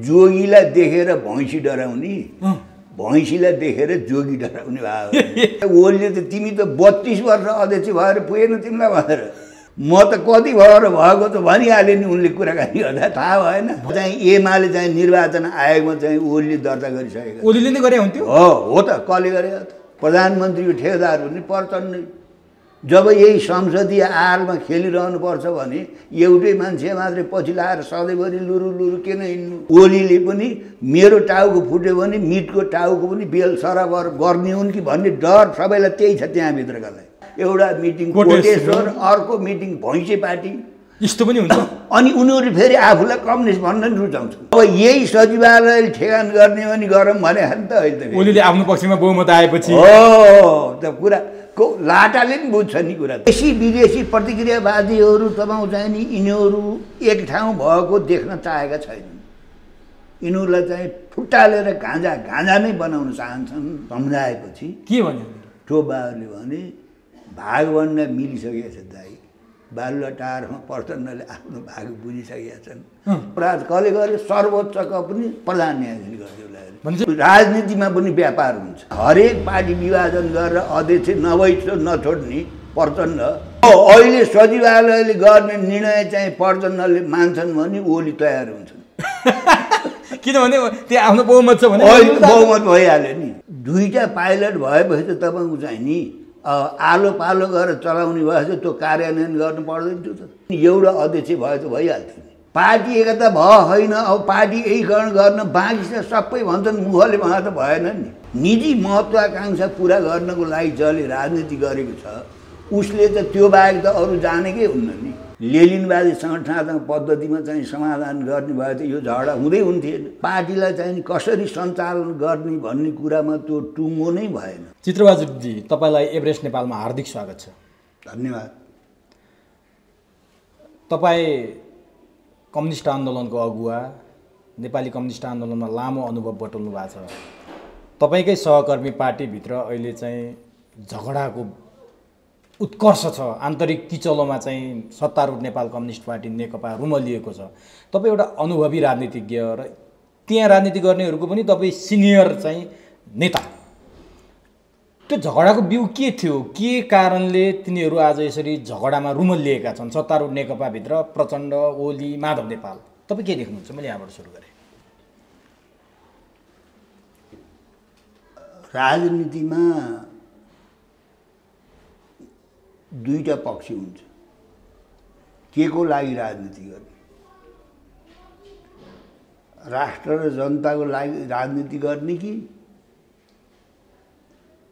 जोगीलाई देखेर भैँसी डराउने, भैँसीलाई देखेर जोगी डराउने भयो। ओलीले त तिमी त 32 वर्ष अध्यक्ष भएर पुगेन तिमीलाई भनेर म त कति भएर भएको त भनिहाले नि उनले कुराकानी गर्दा थाहा भएन। चाहिँ एमाले चाहिँ निर्वाचन आयोगमा चाहिँ ओलीले दर्ता गरिसकेको। ओलीले नै गरे हुन्थ्यो। हो त कसले गरे त प्रधानमन्त्रीको ठेकेदार हुने प्रचण्ड। जब यही संसदीय आहारमा खेलिरहनु पर्छ भने एउटै मान्छे मात्रै पछि लाएर सधैँभरि लुरु लुरु किन हिँड्नु। ओलीले पनि मेरो टाउको फुट्यो भने मिटको टाउको पनि बेल सराबर गर्ने हुन् कि भन्ने डर सबैलाई त्यही छ त्यहाँभित्रकालाई। एउटा मिटिङ कोटेश्वर, अर्को मिटिङ भैँसे पार्टी, यस्तो पनि हुन्छ। अनि उनीहरूले फेरि आफूलाई कम्युनिस्ट भन्न नि रुचाउँछ। अब यही सचिवालयले ठेगान गर्ने पनि गरौँ भने त अहिले त ओलीले आफ्नो पक्षमा बहुमत आएपछि हो त कुरा को लाटाले पनि बुझ्छ नि कुरा। देशी विदेशी प्रतिक्रियावादीहरू तपाईँ चाहिँ नि यिनीहरू एक ठाउँ भएको देख्न चाहेका छैनन्। यिनीहरूलाई चाहिँ फुटालेर गाँजा गाँजा नै बनाउन चाहन्छन्। सम्झाएपछि के भन्यो टोबाहरूले भने भागभन्दा मिलिसकेका छ दाइ। बालुवाटारमा प्रचण्डले आफ्नो भाग बुझिसकेका छन्। अपराध कसले गर्यो? सर्वोच्चका पनि प्रधान न्यायाधीशले गर्यो। राजनीतिमा पनि व्यापार हुन्छ। हरेक पार्टी विभाजन गरेर अध्यक्ष नछोड्ने प्रचण्ड अहिले सचिवालयले गर्ने निर्णय चाहिँ प्रचण्डले मान्छन् भने ओली तयार हुन्छन्। किनभने त्यो आफ्नो बहुमत छ भने अहिले बहुमत भइहाल्यो नि। दुईटा पाइलट भएपछि त तपाईँको चाहिँ नि आलो पालो गरेर चलाउने भएछ त्यो कार्यान्वयन गर्नु पर्दैन थियो त। एउटा अध्यक्ष भए त भइहाल्थ्यो नि। पार्टी एकता भयो होइन। अब पार्टी एकीकरण गर्न बाँकी छ सबै भन्छन् मुखले भए त भएन नि। निजी महत्त्वाकांक्षा पुरा गर्नको लागि जसले राजनीति गरेको छ उसले त त्यो बाहेक त अरू जानेकै हुन्न नि। लेलिनवादी सङ्गठनात्मक पद्धतिमा चाहिँ समाधान गर्ने भए त यो झगडा हुँदै हुन्थेन। पार्टीलाई चाहिँ कसरी सञ्चालन गर्ने भन्ने कुरामा त्यो टुङ्गो नै भएन। चित्रबहादुरजी, तपाईँलाई एभरेस्ट नेपालमा हार्दिक स्वागत छ। धन्यवाद। तपाईँ कम्युनिस्ट आन्दोलनको अगुवा, नेपाली कम्युनिस्ट आन्दोलनमा लामो अनुभव बटुल्नु भएको छ। तपाईँकै सहकर्मी पार्टीभित्र अहिले चाहिँ झगडाको उत्कर्ष छ। आन्तरिक किचलोमा चाहिँ सत्तारूढ नेपाल कम्युनिस्ट पार्टी नेकपा रुमलिएको छ। तपाईँ एउटा अनुभवी राजनीतिज्ञ र त्यहाँ राजनीति गर्नेहरूको पनि तपाईँ सिनियर चाहिँ नेता। त्यो झगडाको बिउ के थियो? के कारणले तिनीहरू आज यसरी झगडामा रुमलिएका छन्? सत्तारूढ नेकपाभित्र प्रचण्ड, ओली, माधव नेपाल, तपाईँ के देख्नुहुन्छ? मैले यहाँबाट सुरु गरेँ। राजनीतिमा दुईटा पक्ष हुन्छ। के को लागि राजनीति गर्ने? राष्ट्र र जनताको लागि राजनीति गर्ने कि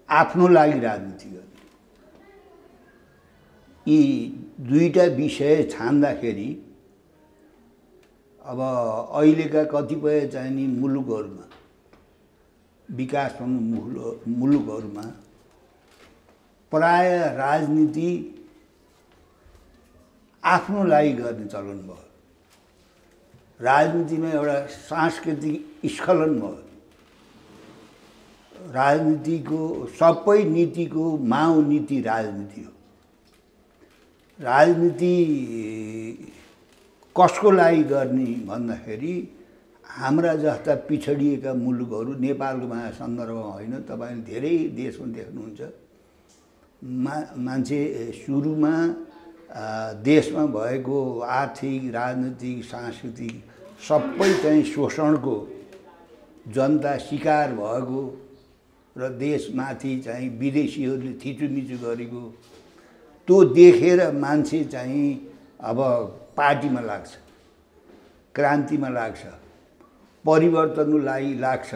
आफ्नो लागि राजनीति गर्ने? यी दुईटा विषय छान्दाखेरि अब अहिलेका कतिपय चाहिँ नि मुलुकहरूमा, विकासमा मुलुकहरूमा प्राय राजनीति आफ्नो लागि गर्ने चलन भयो। राजनीतिमा एउटा सांस्कृतिक स्खलन भयो। राजनीतिको सबै नीतिको माउ नीति राजनीति हो। राजनीति कसको लागि गर्ने भन्दाखेरि हाम्रा जस्ता पिछडिएका मुलुकहरू, नेपालको सन्दर्भमा होइन, तपाईँले धेरै देशमा देख्नुहुन्छ, मान्छे सुरुमा देशमा भएको आर्थिक, राजनीतिक, सांस्कृतिक सबै चाहिँ शोषणको जनता शिकार भएको र देशमाथि चाहिँ विदेशीहरूले थिचोमिचो गरेको त्यो देखेर मान्छे चाहिँ अब पार्टीमा लाग्छ, क्रान्तिमा लाग्छ, परिवर्तनको लागि लाग्छ।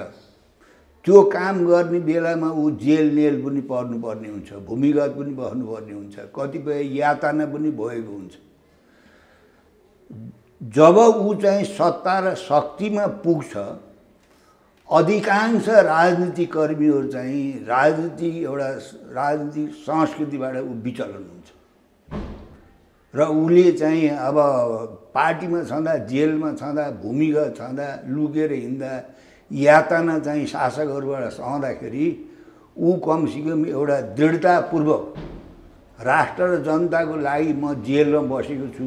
त्यो काम गर्ने बेलामा ऊ जेल नेल पनि पर्नुपर्ने हुन्छ, भूमिगत पनि बस्नुपर्ने हुन्छ, कतिपय यातना पनि भएको हुन्छ। जब ऊ चाहिँ सत्ता र शक्तिमा पुग्छ, अधिकांश राजनीतिक कर्मीहरू चाहिँ राजनीतिक संस्कृतिबाट ऊ विचलन हुन्छ र उसले चाहिँ अब पार्टीमा छँदा, जेलमा छँदा, भूमिगत छँदा, लुकेर हिँड्दा, यातना चाहिँ शासकहरूबाट सहँदाखेरि ऊ कमसेकम एउटा दृढतापूर्वक राष्ट्र र जनताको लागि म जेलमा बसेको छु,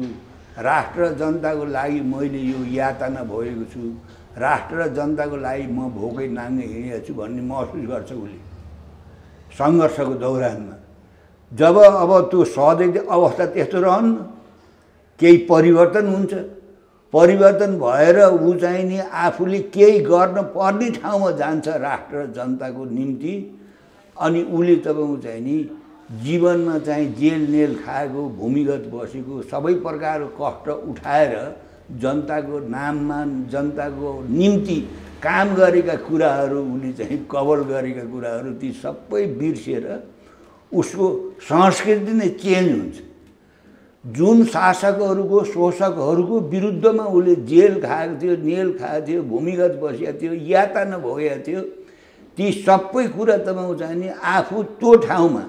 राष्ट्र र जनताको लागि मैले यो यातना भएको छु, राष्ट्र र जनताको लागि म भोकै नाङ्गे हिँडेको छु भन्ने महसुस गर्छ उसले सङ्घर्षको दौरानमा। जब अब त्यो सधैँ अवस्था त्यस्तो रहन्न, केही परिवर्तन हुन्छ, परिवर्तन भएर ऊ चाहिँ नि आफूले केही गर्न पर्ने ठाउँमा जान्छ राष्ट्र र जनताको निम्ति। अनि उसले तपाईँ चाहिँ नि जीवनमा चाहिँ जेल नेल खाएको, भूमिगत बसेको, सबै प्रकारको कष्ट उठाएर जनताको नाममा जनताको निम्ति काम गरेका कुराहरू, उसले चाहिँ कबल गरेका कुराहरू ती सबै बिर्सेर उसको संस्कृति नै चेन्ज हुन्छ। जुन शासकहरूको शोषकहरूको विरुद्धमा उसले जेल खाएको थियो, नेल खाएको थियो, भूमिगत बसेको थियो, यातना भोगेको थियो, ती सबै कुरा तपाईँ चाहिँ नि आफू त्यो ठाउँमा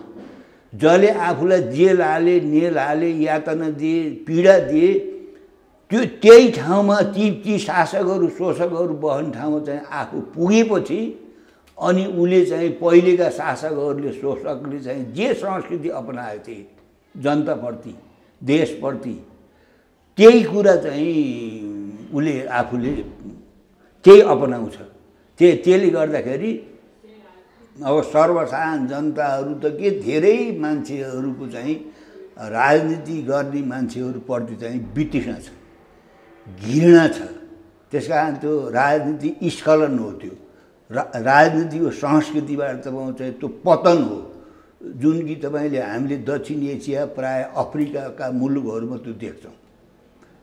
जसले आफूलाई जेल हाले, नेल हाले, यातना दिए, पीडा दिए, त्यही ठाउँमा ती शासकहरू शोषकहरू बस्ने ठाउँमा चाहिँ आफू पुगेपछि अनि उसले चाहिँ पहिलेका शासकहरूले शोषकले चाहिँ जे संस्कृति अपनाएको थिए जनताप्रति, देशप्रति, त्यही कुरा चाहिँ उसले आफूले त्यही अपनाउँछ। त्यसले गर्दाखेरि अब सर्वसाधारण जनताहरू त के धेरै मान्छेहरूको चाहिँ राजनीति गर्ने मान्छेहरूप्रति चाहिँ वितृष्णा छ, घृणा छ। त्यस कारण त्यो राजनीति स्खलन हो, त्यो राजनीतिको संस्कृतिबाट तपाईँ चाहिँ त्यो पतन हो, जुन कि तपाईँले हामीले दक्षिण एसिया प्रायः अफ्रिकाका मुलुकहरूमा त्यो देख्छौँ।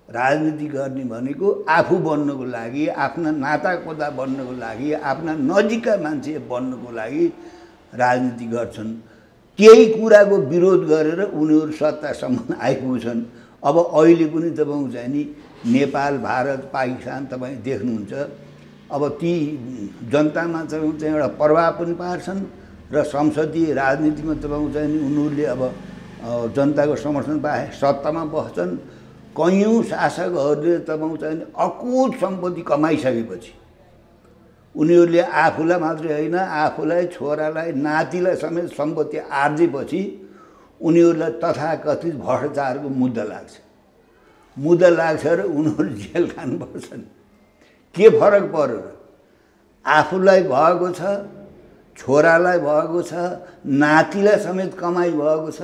राजनीति गर्ने भनेको आफू बन्नको लागि, आफ्ना नातागोता बन्नको लागि, आफ्ना नजिकका मान्छे बन्नको लागि राजनीति गर्छन्। त्यही कुराको विरोध गरेर उनीहरू सत्तासम्म आइपुग्छन्। अब अहिले पनि तपाईँ चाहिँ नि नेपाल, भारत, पाकिस्तान तपाईँ देख्नुहुन्छ। अब ती जनतामा चाहिँ एउटा प्रभाव पनि पार्छन् र संसदीय राजनीतिमा तपाईँ चाहिँ नि उनीहरूले अब जनताको समर्थन पाए सत्तामा बस्छन्। कैयौँ शासकहरूले तपाईँ चाहिँ अकुत सम्पत्ति कमाइसकेपछि उनीहरूले आफूलाई मात्रै होइन, आफूलाई, छोरालाई, नातिलाई समेत सम्पत्ति आर्जेपछि उनीहरूलाई तथाकथित भ्रष्टाचारको मुद्दा लाग्छ र उनीहरू जेल खानुपर्छन्। के फरक पर्यो र? आफूलाई भएको छ, छोरालाई भएको छ, नातिलाई समेत कमाइ भएको छ,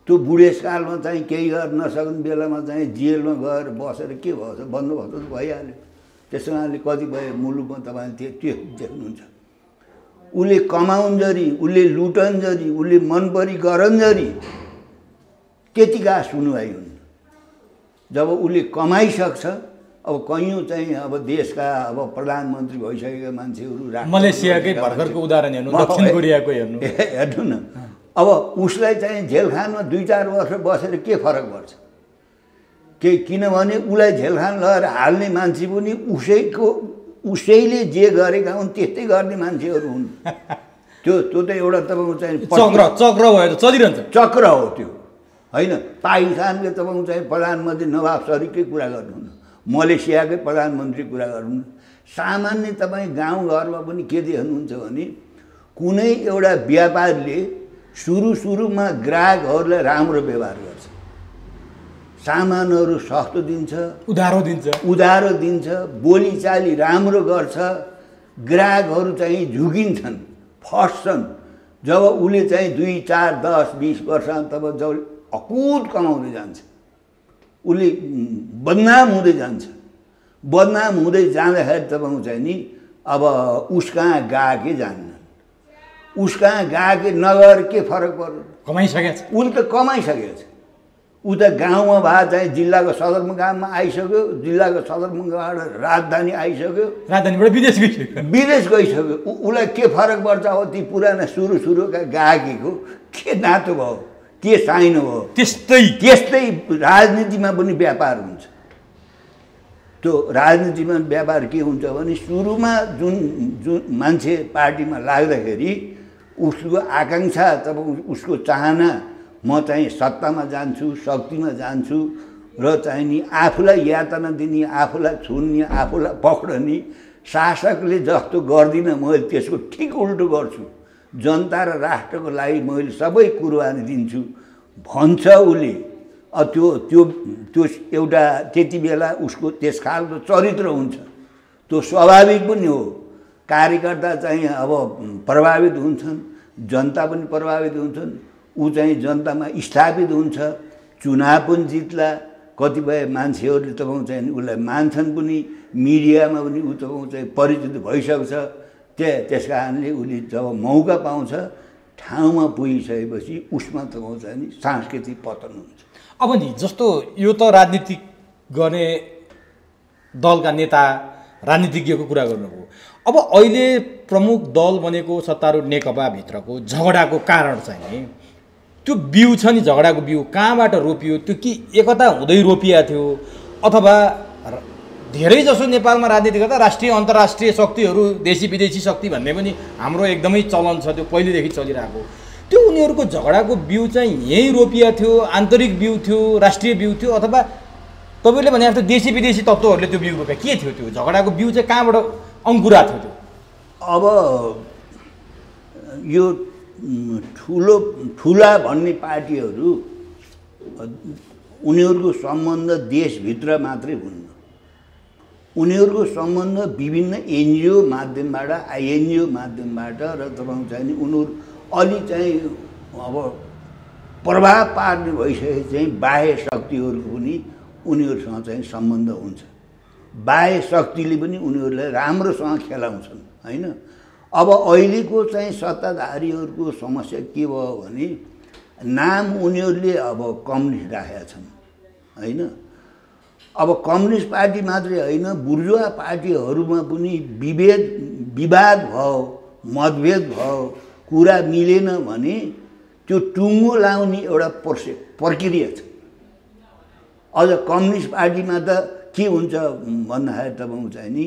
त्यो बुढेसकालमा चाहिँ केही गर्न नसक्ने बेलामा चाहिँ जेलमा गएर बसेर के भएछ? बन्दोबस्त त भइहाल्यो। त्यसो कारणले कतिपय मुलुकमा तपाईँले त्यो देख्नुहुन्छ। उसले कमाउन्जरी, उसले लुटन्जरी, उसले मनपरी गरन्जरी त्यतिका सुनवाई हुन्। जब उसले कमाइसक्छ, अब कैयौँ चाहिँ अब देशका अब प्रधानमन्त्री भइसकेका मान्छेहरू, मलेसियाकै भर्खरको उदाहरण हेर्नु, दक्षिण कोरियाको हेर्नु न, अब उसलाई चाहिँ जेलखानमा 2-4 वर्ष बसेर के फरक पर्छ? किनभने उसलाई जेलखान लगेर हाल्ने मान्छे पनि उसैले जे गरेका हुन् त्यस्तै गर्ने मान्छेहरू हुन्। त्यो त एउटा तपाईँको चाहिँ चक्र भएर चलिरहन्छ, चक्र हो त्यो, होइन? पाकिस्तानले तपाईँको चाहिँ प्रधानमन्त्री नवाब शरीफकै कुरा गर्नुहुन्न, मलेसियाकै प्रधानमन्त्री कुरा गर्नुहुन्न। सामान्य तपाईँ गाउँघरमा पनि के देख्नुहुन्छ भने कुनै एउटा व्यापारीले सुरुमा ग्राहकहरूलाई राम्रो व्यवहार गर्छ, सामानहरू सस्तो दिन्छ, उधारो दिन्छ, बोलीचाली राम्रो गर्छ, ग्राहकहरू चाहिँ झुकिन्छन्, फस्छन्। जब उसले चाहिँ 2, 4, 10, 20 वर्ष तब जब अकुत कमाउँदै जान्छ, उसले बदनाम हुँदै जान्छ। बदनाम हुँदै जाँदाखेरि तपाईँको चाहिँ नि अब उसकहाँ गएकै जान्न, उसकहाँ गएकै नगएर के फरक पर्यो? कमाइसकेको छ, उसले त कमाइसकेको छ। ऊ त गाउँमा भए चाहिँ जिल्लाको सदरमुकाममा आइसक्यो, जिल्लाको सदरमुकामबाट राजधानी आइसक्यो, राजधानीबाट विदेश गइसक्यो। उसलाई के फरक पर्छ? अब ती पुराना सुरुका गाहकीको के नातो भयो, के साइनो भयो? त्यस्तै राजनीतिमा पनि व्यापार हुन्छ। त्यो राजनीतिमा व्यापार के हुन्छ भने सुरुमा जुन मान्छे पार्टीमा लाग्दाखेरि उसको आकाङ्क्षा, तब उसको चाहना, म चाहिँ सत्तामा जान्छु, शक्तिमा जान्छु र चाहिँ नि आफूलाई यातना दिने, आफूलाई छुन्ने, आफूलाई पक्रने, शासकले जस्तो गर्दिनँ मैले त्यसको ठिक उल्टो गर्छु, जनता र राष्ट्रको लागि मैले सबै कुर्बानी दिन्छु भन्छ उसले। त्यो एउटा त्यति बेला उसको त्यस खालको चरित्र हुन्छ। त्यो स्वाभाविक पनि हो। कार्यकर्ता चाहिँ अब प्रभावित हुन्छन्, जनता पनि प्रभावित हुन्छन्, ऊ चाहिँ जनतामा स्थापित हुन्छ, चुनाव पनि जित्ला, कतिपय मान्छेहरूले तपाईँ चाहिँ उसलाई मान्छन् पनि, मिडियामा पनि ऊ तपाईँ चाहिँ परिचित भइसक्छ। त्यस कारणले उसले जब मौका पाउँछ ठाउँमा पुगिसकेपछि उसमा तपाईँ चाहिँ नि सांस्कृतिक पतन हुन्छ। अब नि जस्तो यो त राजनीतिक गर्ने दलका नेता राजनीतिज्ञको कुरा गर्नुभयो। अब अहिले प्रमुख दल बनेको सत्तारूढ नेकपाभित्रको झगडाको कारण चाहिँ नि त्यो बिउ छ नि, झगडाको बिउ कहाँबाट रोपियो? त्यो कि एकता हुँदै रोपिया थियो अथवा धेरैजसो नेपालमा राजनीति गर्दा राष्ट्रिय अन्तर्राष्ट्रिय शक्तिहरू, देशी विदेशी शक्ति भन्ने पनि हाम्रो एकदमै चलन छ, त्यो पहिलेदेखि चलिरहेको। त्यो उनीहरूको झगडाको बिउ चाहिँ यहीँ रोपिया थियो, आन्तरिक बिउ थियो, राष्ट्रिय बिउ थियो, अथवा तपाईँले भने जस्तो देशी विदेशी तत्त्वहरूले त्यो बिउ रोप्या? के थियो त्यो झगडाको बिउ चाहिँ कहाँबाट अङ्कुरा थियो त्यो? अब यो ठुला भन्ने पार्टीहरू उनीहरूको सम्बन्ध देशभित्र मात्रै हुन्न, उनीहरूको सम्बन्ध विभिन्न एनजिओ माध्यमबाट, आइएनजिओ माध्यमबाट र तपाईँ चाहिँ नि उनीहरू अलि चाहिँ अब प्रभाव पार्ने भइसकेपछि चाहिँ बाह्य शक्तिहरूको पनि उनीहरूसँग चाहिँ सम्बन्ध हुन्छ। बाह्य शक्तिले पनि उनीहरूलाई राम्रोसँग खेलाउँछन् हैन। अब अहिलेको चाहिँ सत्ताधारीहरूको समस्या के भयो भने नाम उनीहरूले अब कम्युनिस्ट राखेका छन् हैन। अब कम्युनिस्ट पार्टी मात्रै होइन, बुर्जुवा पार्टीहरूमा पनि विवाद भयो, मतभेद भयो, कुरा मिलेन भने त्यो टुङ्गो लाउने एउटा प्रक्रिया छ। अझ कम्युनिस्ट पार्टीमा त के हुन्छ भन्दाखेरि तपाईँ चाहिँ नि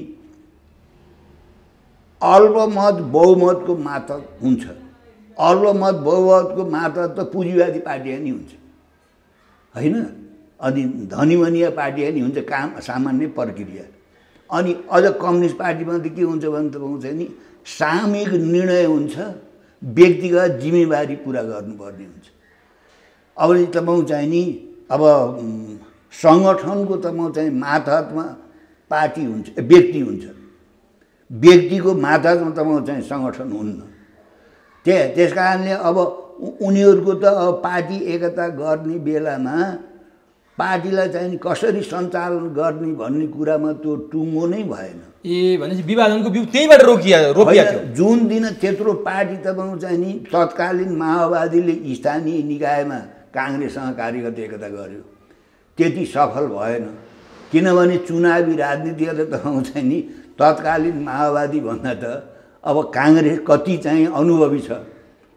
अल्पमत बहुमतको मातहत हुन्छ। अल्पमत बहुमतको मातहत त पुँजीवादी पार्टी नि हुन्छ हैन, अनि धनीमनिया पार्टी नि हुन्छ, काम सामान्य प्रक्रिया। अनि अझ कम्युनिस्ट पार्टीमा त के हुन्छ भने तपाईँ चाहिँ नि सामूहिक निर्णय हुन्छ, व्यक्तिगत जिम्मेवारी पुरा गर्नुपर्ने हुन्छ। अब तपाईँ चाहिँ नि अब सङ्गठनको तपाईँ चाहिँ मातहतमा पार्टी हुन्छ, व्यक्ति हुन्छ, व्यक्तिको मातहतमा तपाईँ चाहिँ सङ्गठन हुन्न। त्यस कारणले अब उनीहरूको त अब पार्टी एकता गर्ने बेलामा पार्टीलाई चाहिँ कसरी सञ्चालन गर्ने भन्ने कुरामा त्यो टुङ्गो नै भएन। भनेपछि विभाजनको बिउ त्यहीबाट रोपिया थियो। जुन दिन त्यत्रो पार्टी तपाईँ चाहिँ नि तत्कालीन माओवादीले स्थानीय निकायमा काङ्ग्रेससँग कार्यगत एकता गर्यो, त्यति सफल भएन। किनभने चुनावी राजनीतिहरूले तपाईँ चाहिँ नि तत्कालीन माओवादी भन्दा त अब काङ्ग्रेस कति चाहिँ अनुभवी छ,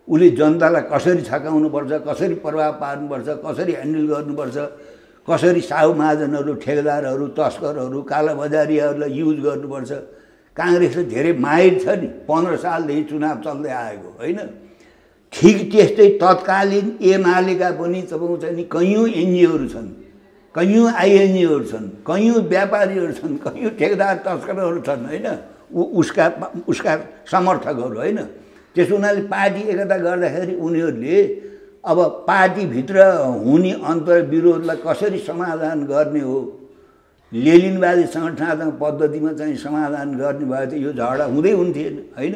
उसले जनतालाई कसरी छकाउनुपर्छ, कसरी प्रभाव पार्नुपर्छ, कसरी ह्यान्डल गर्नुपर्छ, कसरी साहु महाजनहरू, ठेकेदारहरू, तस्करहरू, कालाबजारीहरूलाई युज गर्नुपर्छ। काङ्ग्रेसले धेरै माहिर छ नि, 15 सालदेखि चुनाव चल्दै आएको होइन। ठिक त्यस्तै तत्कालीन एमालेका पनि तपाईँ चाहिँ नि कैयौँ एनजिओहरू छन्, कैयौँ आइएनजिओहरू छन्, कैयौँ व्यापारीहरू छन्, कैयौँ ठेकेदार तस्करहरू छन् होइन, उसका समर्थकहरू होइन। त्यसो हुनाले पार्टी एकता गर्दाखेरि उनीहरूले अब पार्टीभित्र हुने अन्तर्विरोधलाई कसरी समाधान गर्ने हो, लेनिनवादी सङ्गठनात्मक पद्धतिमा चाहिँ समाधान गर्ने भए त यो झगडा हुँदै हुन्थेन होइन।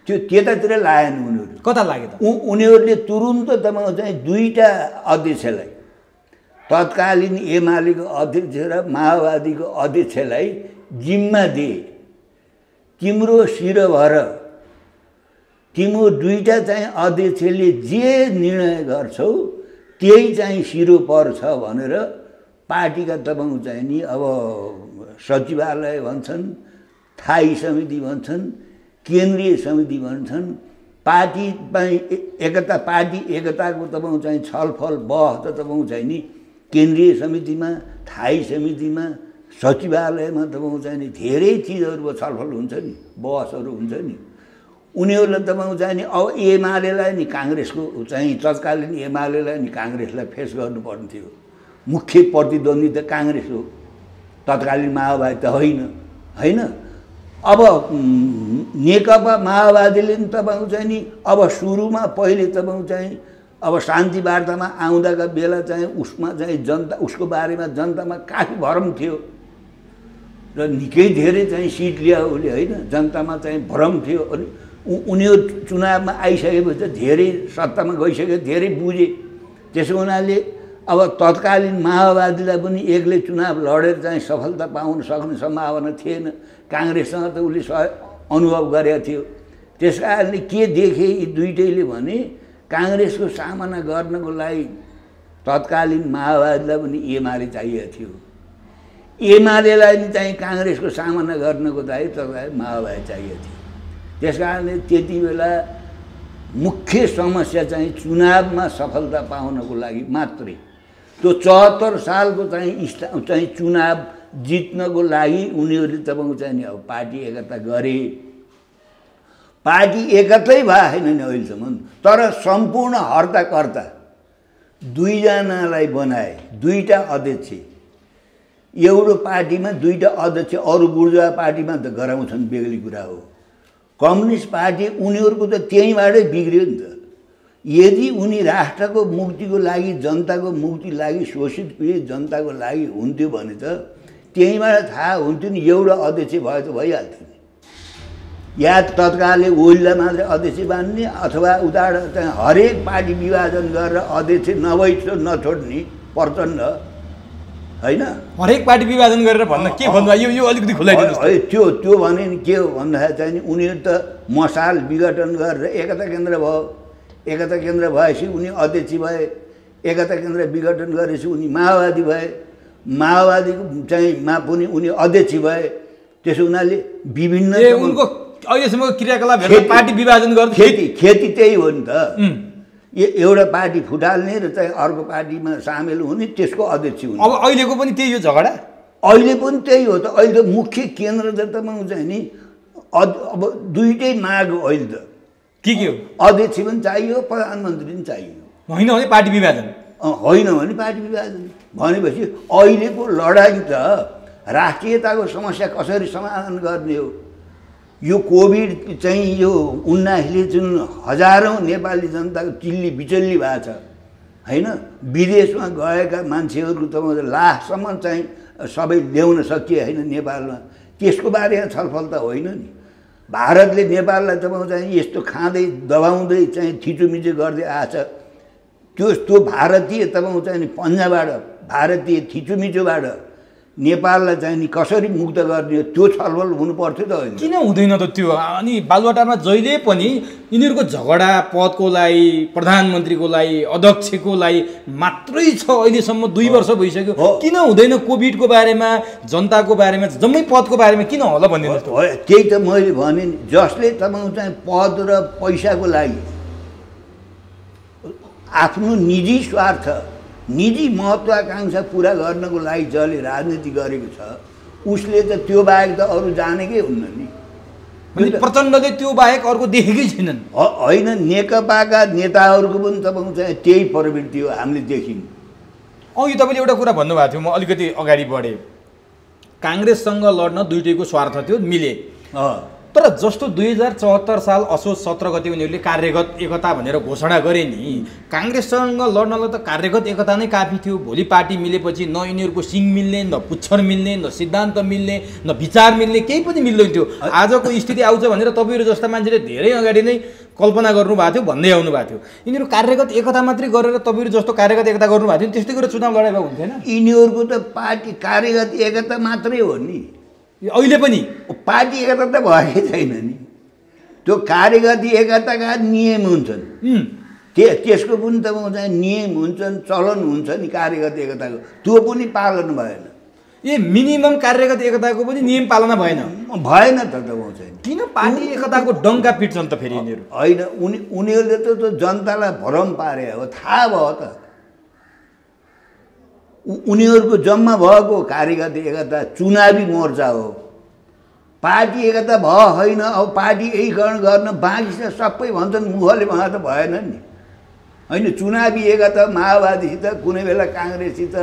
त्यो त्यतातिर लागेन उनीहरू। कता लाग्यो त? उनीहरूले तुरुन्त तपाईँ चाहिँ दुईवटा अध्यक्षलाई, तत्कालीन एमालेको अध्यक्ष र माओवादीको अध्यक्षलाई जिम्मा दिए, तिम्रो शिरभर तिम्रो दुईवटा चाहिँ अध्यक्षले जे निर्णय गर्छौ त्यही चाहिँ सिरो पर्छ भनेर पार्टीका तपाईँ चाहिँ नि अब सचिवालय भन्छन्, स्थायी समिति भन्छन्, केन्द्रीय समिति भन्छन्, पार्टीमा एकता, पार्टी एकताको तपाईँ चाहिँ छलफल बहस त तपाईँ चाहिँ नि केन्द्रीय समितिमा, स्थायी समितिमा, सचिवालयमा तपाईँ चाहिँ नि धेरै चिजहरूको छलफल हुन्छ नि, बहसहरू हुन्छ नि। उनीहरूले तपाईँ चाहिँ नि अब एमालेलाई नि काङ्ग्रेसको चाहिँ तत्कालीन एमालेलाई नि काङ्ग्रेसलाई फेस गर्नुपर्ने थियो। मुख्य प्रतिद्वन्दी त काङ्ग्रेस हो, तत्कालीन माओवादी त होइन होइन। अब नेकपा माओवादीले नि तपाईँ चाहिँ नि अब सुरुमा पहिले तपाईँ चाहिँ अब शान्ति वार्तामा आउँदाका बेला चाहिँ उसमा चाहिँ जनता, उसको बारेमा जनतामा काफी भरम थियो। र निकै धेरै चाहिँ सिट ल्यायो उसले होइन, जनतामा चाहिँ भ्रम थियो। अनि उनीहरू चुनावमा आइसकेपछि धेरै सत्तामा गइसके, धेरै बुझे। त्यसो हुनाले अब तत्कालीन माओवादीलाई पनि एक्लै चुनाव लडेर चाहिँ सफलता पाउन सक्ने सम्भावना थिएन। काङ्ग्रेससँग त उसले अनुभव गरेको थियो। त्यस कारणले के देखे यी दुइटैले भने काङ्ग्रेसको सामना गर्नको लागि तत्कालीन माओवादीलाई पनि एमाले चाहिएको थियो, एमालेलाई पनि चाहिँ काङ्ग्रेसको सामना गर्नको लागि तत्कालीन माओवादी चाहिएको थियो। त्यस कारणले त्यति बेला मुख्य समस्या चाहिँ चुनावमा सफलता पाउनको लागि मात्रै, त्यो 74 सालको चाहिँ चुनाव जित्नको लागि उनीहरूले तपाईँको चाहिँ नि अब पार्टी एकता गरे। पार्टी एकतै भए छैन नि अहिलेसम्म, तर सम्पूर्ण हर्ताकर्ता दुईजनालाई बनाए, दुईटा अध्यक्ष, एउटा पार्टीमा दुईटा अध्यक्ष, अरू बुर्जुवा पार्टीमा त गराउँछन् बेग्लै कुरा हो। कम्युनिस्ट पार्टी उनीहरूको त त्यहीँबाटै बिग्रियो नि त। यदि उनी राष्ट्रको मुक्तिको लागि, जनताको मुक्तिको लागि, शोषित पीडित जनताको लागि हुन्थ्यो भने त त्यहीँबाट थाहा हुन्थ्यो नि, एउटा अध्यक्ष भयो त भइहाल्थ्यो नि। या तत्कालले ओइललाई मात्रै अध्यक्ष बान्ने, अथवा उताबाट चाहिँ हरेक पार्टी विभाजन गरेर अध्यक्ष नछोड्ने प्रचण्ड होइन, हरेक पार्टी विभाजन गरेर भन्न के भन्नु, यो अलिकति खुलाइदिनुहोस्। त्यो भने नि के हो भन्दाखेरि चाहिँ उनीहरू त मसाल विघटन गरेर एकता केन्द्र भयो। एकता केन्द्र भएपछि उनी अध्यक्ष भए, एकता केन्द्र विघटन गरेपछि उनी माओवादी भए, माओवादीको चाहिँ मा पनि उनी अध्यक्ष भए। त्यसो हुनाले विभिन्न उनको अहिलेसम्मको क्रियाकलाप पार्टी विभाजन गर्नु खेती त्यही हो नि त। एउटा पार्टी फुटाल्ने र चाहिँ अर्को पार्टीमा सामेल हुने, त्यसको अध्यक्ष हुने। अब अहिलेको पनि त्यही हो झगडा, अहिले पनि त्यही हो त। अहिले त मुख्य केन्द्र त तपाईँको चाहिँ नि अब दुइटै माग हो अहिले त। के हो? अध्यक्ष पनि चाहियो, प्रधानमन्त्री पनि चाहियो। होइन भने पार्टी विभाजन, होइन भने पार्टी विभाजन। भनेपछि अहिलेको लडाइँ त राष्ट्रियताको समस्या कसरी समाधान गर्ने हो। यो कोभिड चाहिँ यो 19ले जुन हजारौँ नेपाली जनताको चिल्ली बिचल्ली भएको छ होइन, विदेशमा गएका मान्छेहरू तपाईँको लाखसम्म चाहिँ सबै ल्याउन सकिए होइन नेपालमा, त्यसको बारेमा छलफल त होइन नि। भारतले नेपाललाई तपाईँको चाहिँ यस्तो खाँदै दबाउँदै चाहिँ थिचोमिचो गर्दै आएछ। त्यो भारतीय तपाईँको चाहिँ पन्जाबाट, भारतीय थिचोमिचोबाट नेपाललाई चाहिँ नि कसरी मुक्त गर्ने हो, त्यो छलफल हुनुपर्थ्यो त होइन? किन हुँदैन त त्यो? अनि बालुवाटारमा जहिले पनि यिनीहरूको झगडा पदको लागि, प्रधानमन्त्रीको लागि, अध्यक्षको लागि मात्रै छ। अहिलेसम्म 2 वर्ष भइसक्यो, किन हुँदैन? कोभिडको बारेमा, जनताको बारेमा, जम्मै पदको बारेमा किन होला भनिदिनुहोस् त। त्यही त मैले भने, जसले तपाईँको चाहिँ पद र पैसाको लागि आफ्नो निजी स्वार्थ, निजी महत्त्वाकांक्षा पुरा गर्नको लागि जसले राजनीति गरेको छ, उसले त त्यो बाहेक त अरू जानेकै हुन्न नि। प्रचण्डले त्यो बाहेक अर्को देखेकै छैनन्। होइन, नेकपाका नेताहरूको पनि तपाईँको चाहिँ त्यही प्रवृत्ति हो, हामीले देख्यौँ। यो तपाईँले एउटा कुरा भन्नुभएको थियो, म अलिकति अगाडि बढेँ। काङ्ग्रेससँग लड्न दुइटैको स्वार्थ थियो, मिले। तर जस्तो 2074 साल असोज 17 गते उनीहरूले कार्यगत एकता भनेर घोषणा गरे नि, काङ्ग्रेससँग लड्नलाई त कार्यगत एकता नै काफी थियो। भोलि पार्टी मिलेपछि न यिनीहरूको सिङ मिल्ने, न पुच्छर मिल्ने, न सिद्धान्त मिल्ने, न विचार मिल्ने, केही पनि मिल्दैन थियो। आजको स्थिति आउँछ भनेर तपाईँहरू जस्ता मान्छेले धेरै अगाडि नै कल्पना गर्नुभएको थियो, भन्दै आउनु भएको थियो। यिनीहरू कार्यगत एकता मात्रै गरेर तपाईँहरू जस्तो कार्यगत एकता गर्नुभएको थियो, त्यस्तै गरेर चुनाव लडाइ भएको हुन्थेन? यिनीहरूको त पार्टी कार्यगत एकता मात्रै हो नि, अहिले पनि पार्टी एकता त भएकै छैन नि। त्यो कार्यगत एकताका नियम हुन्छन्, त्यसको पनि तपाईँको चाहिँ नियम हुन्छन्, चलन हुन्छ नि कार्यगत एकताको, त्यो पनि पालन भएन। मिनिमम कार्यगत एकताको पनि नियम पालना भएन त तपाईँको चाहिँ। किन पार्टी एकताको डङ्का पिट्छन् त फेरि यिनीहरू? होइन, उनीहरूले त जनतालाई भ्रम पारे हो, थाहा भयो त। उनीहरूको जम्मा भएको कार्यगत एकता चुनावी मोर्चा हो, पार्टी एकता भयो होइन। अब पार्टी एकीकरण गर्न बाँकी छ सबै भन्छन्, मुखले भए त भएन नि होइन। चुनावी एकता माओवादीसित, कुनै बेला काङ्ग्रेससित,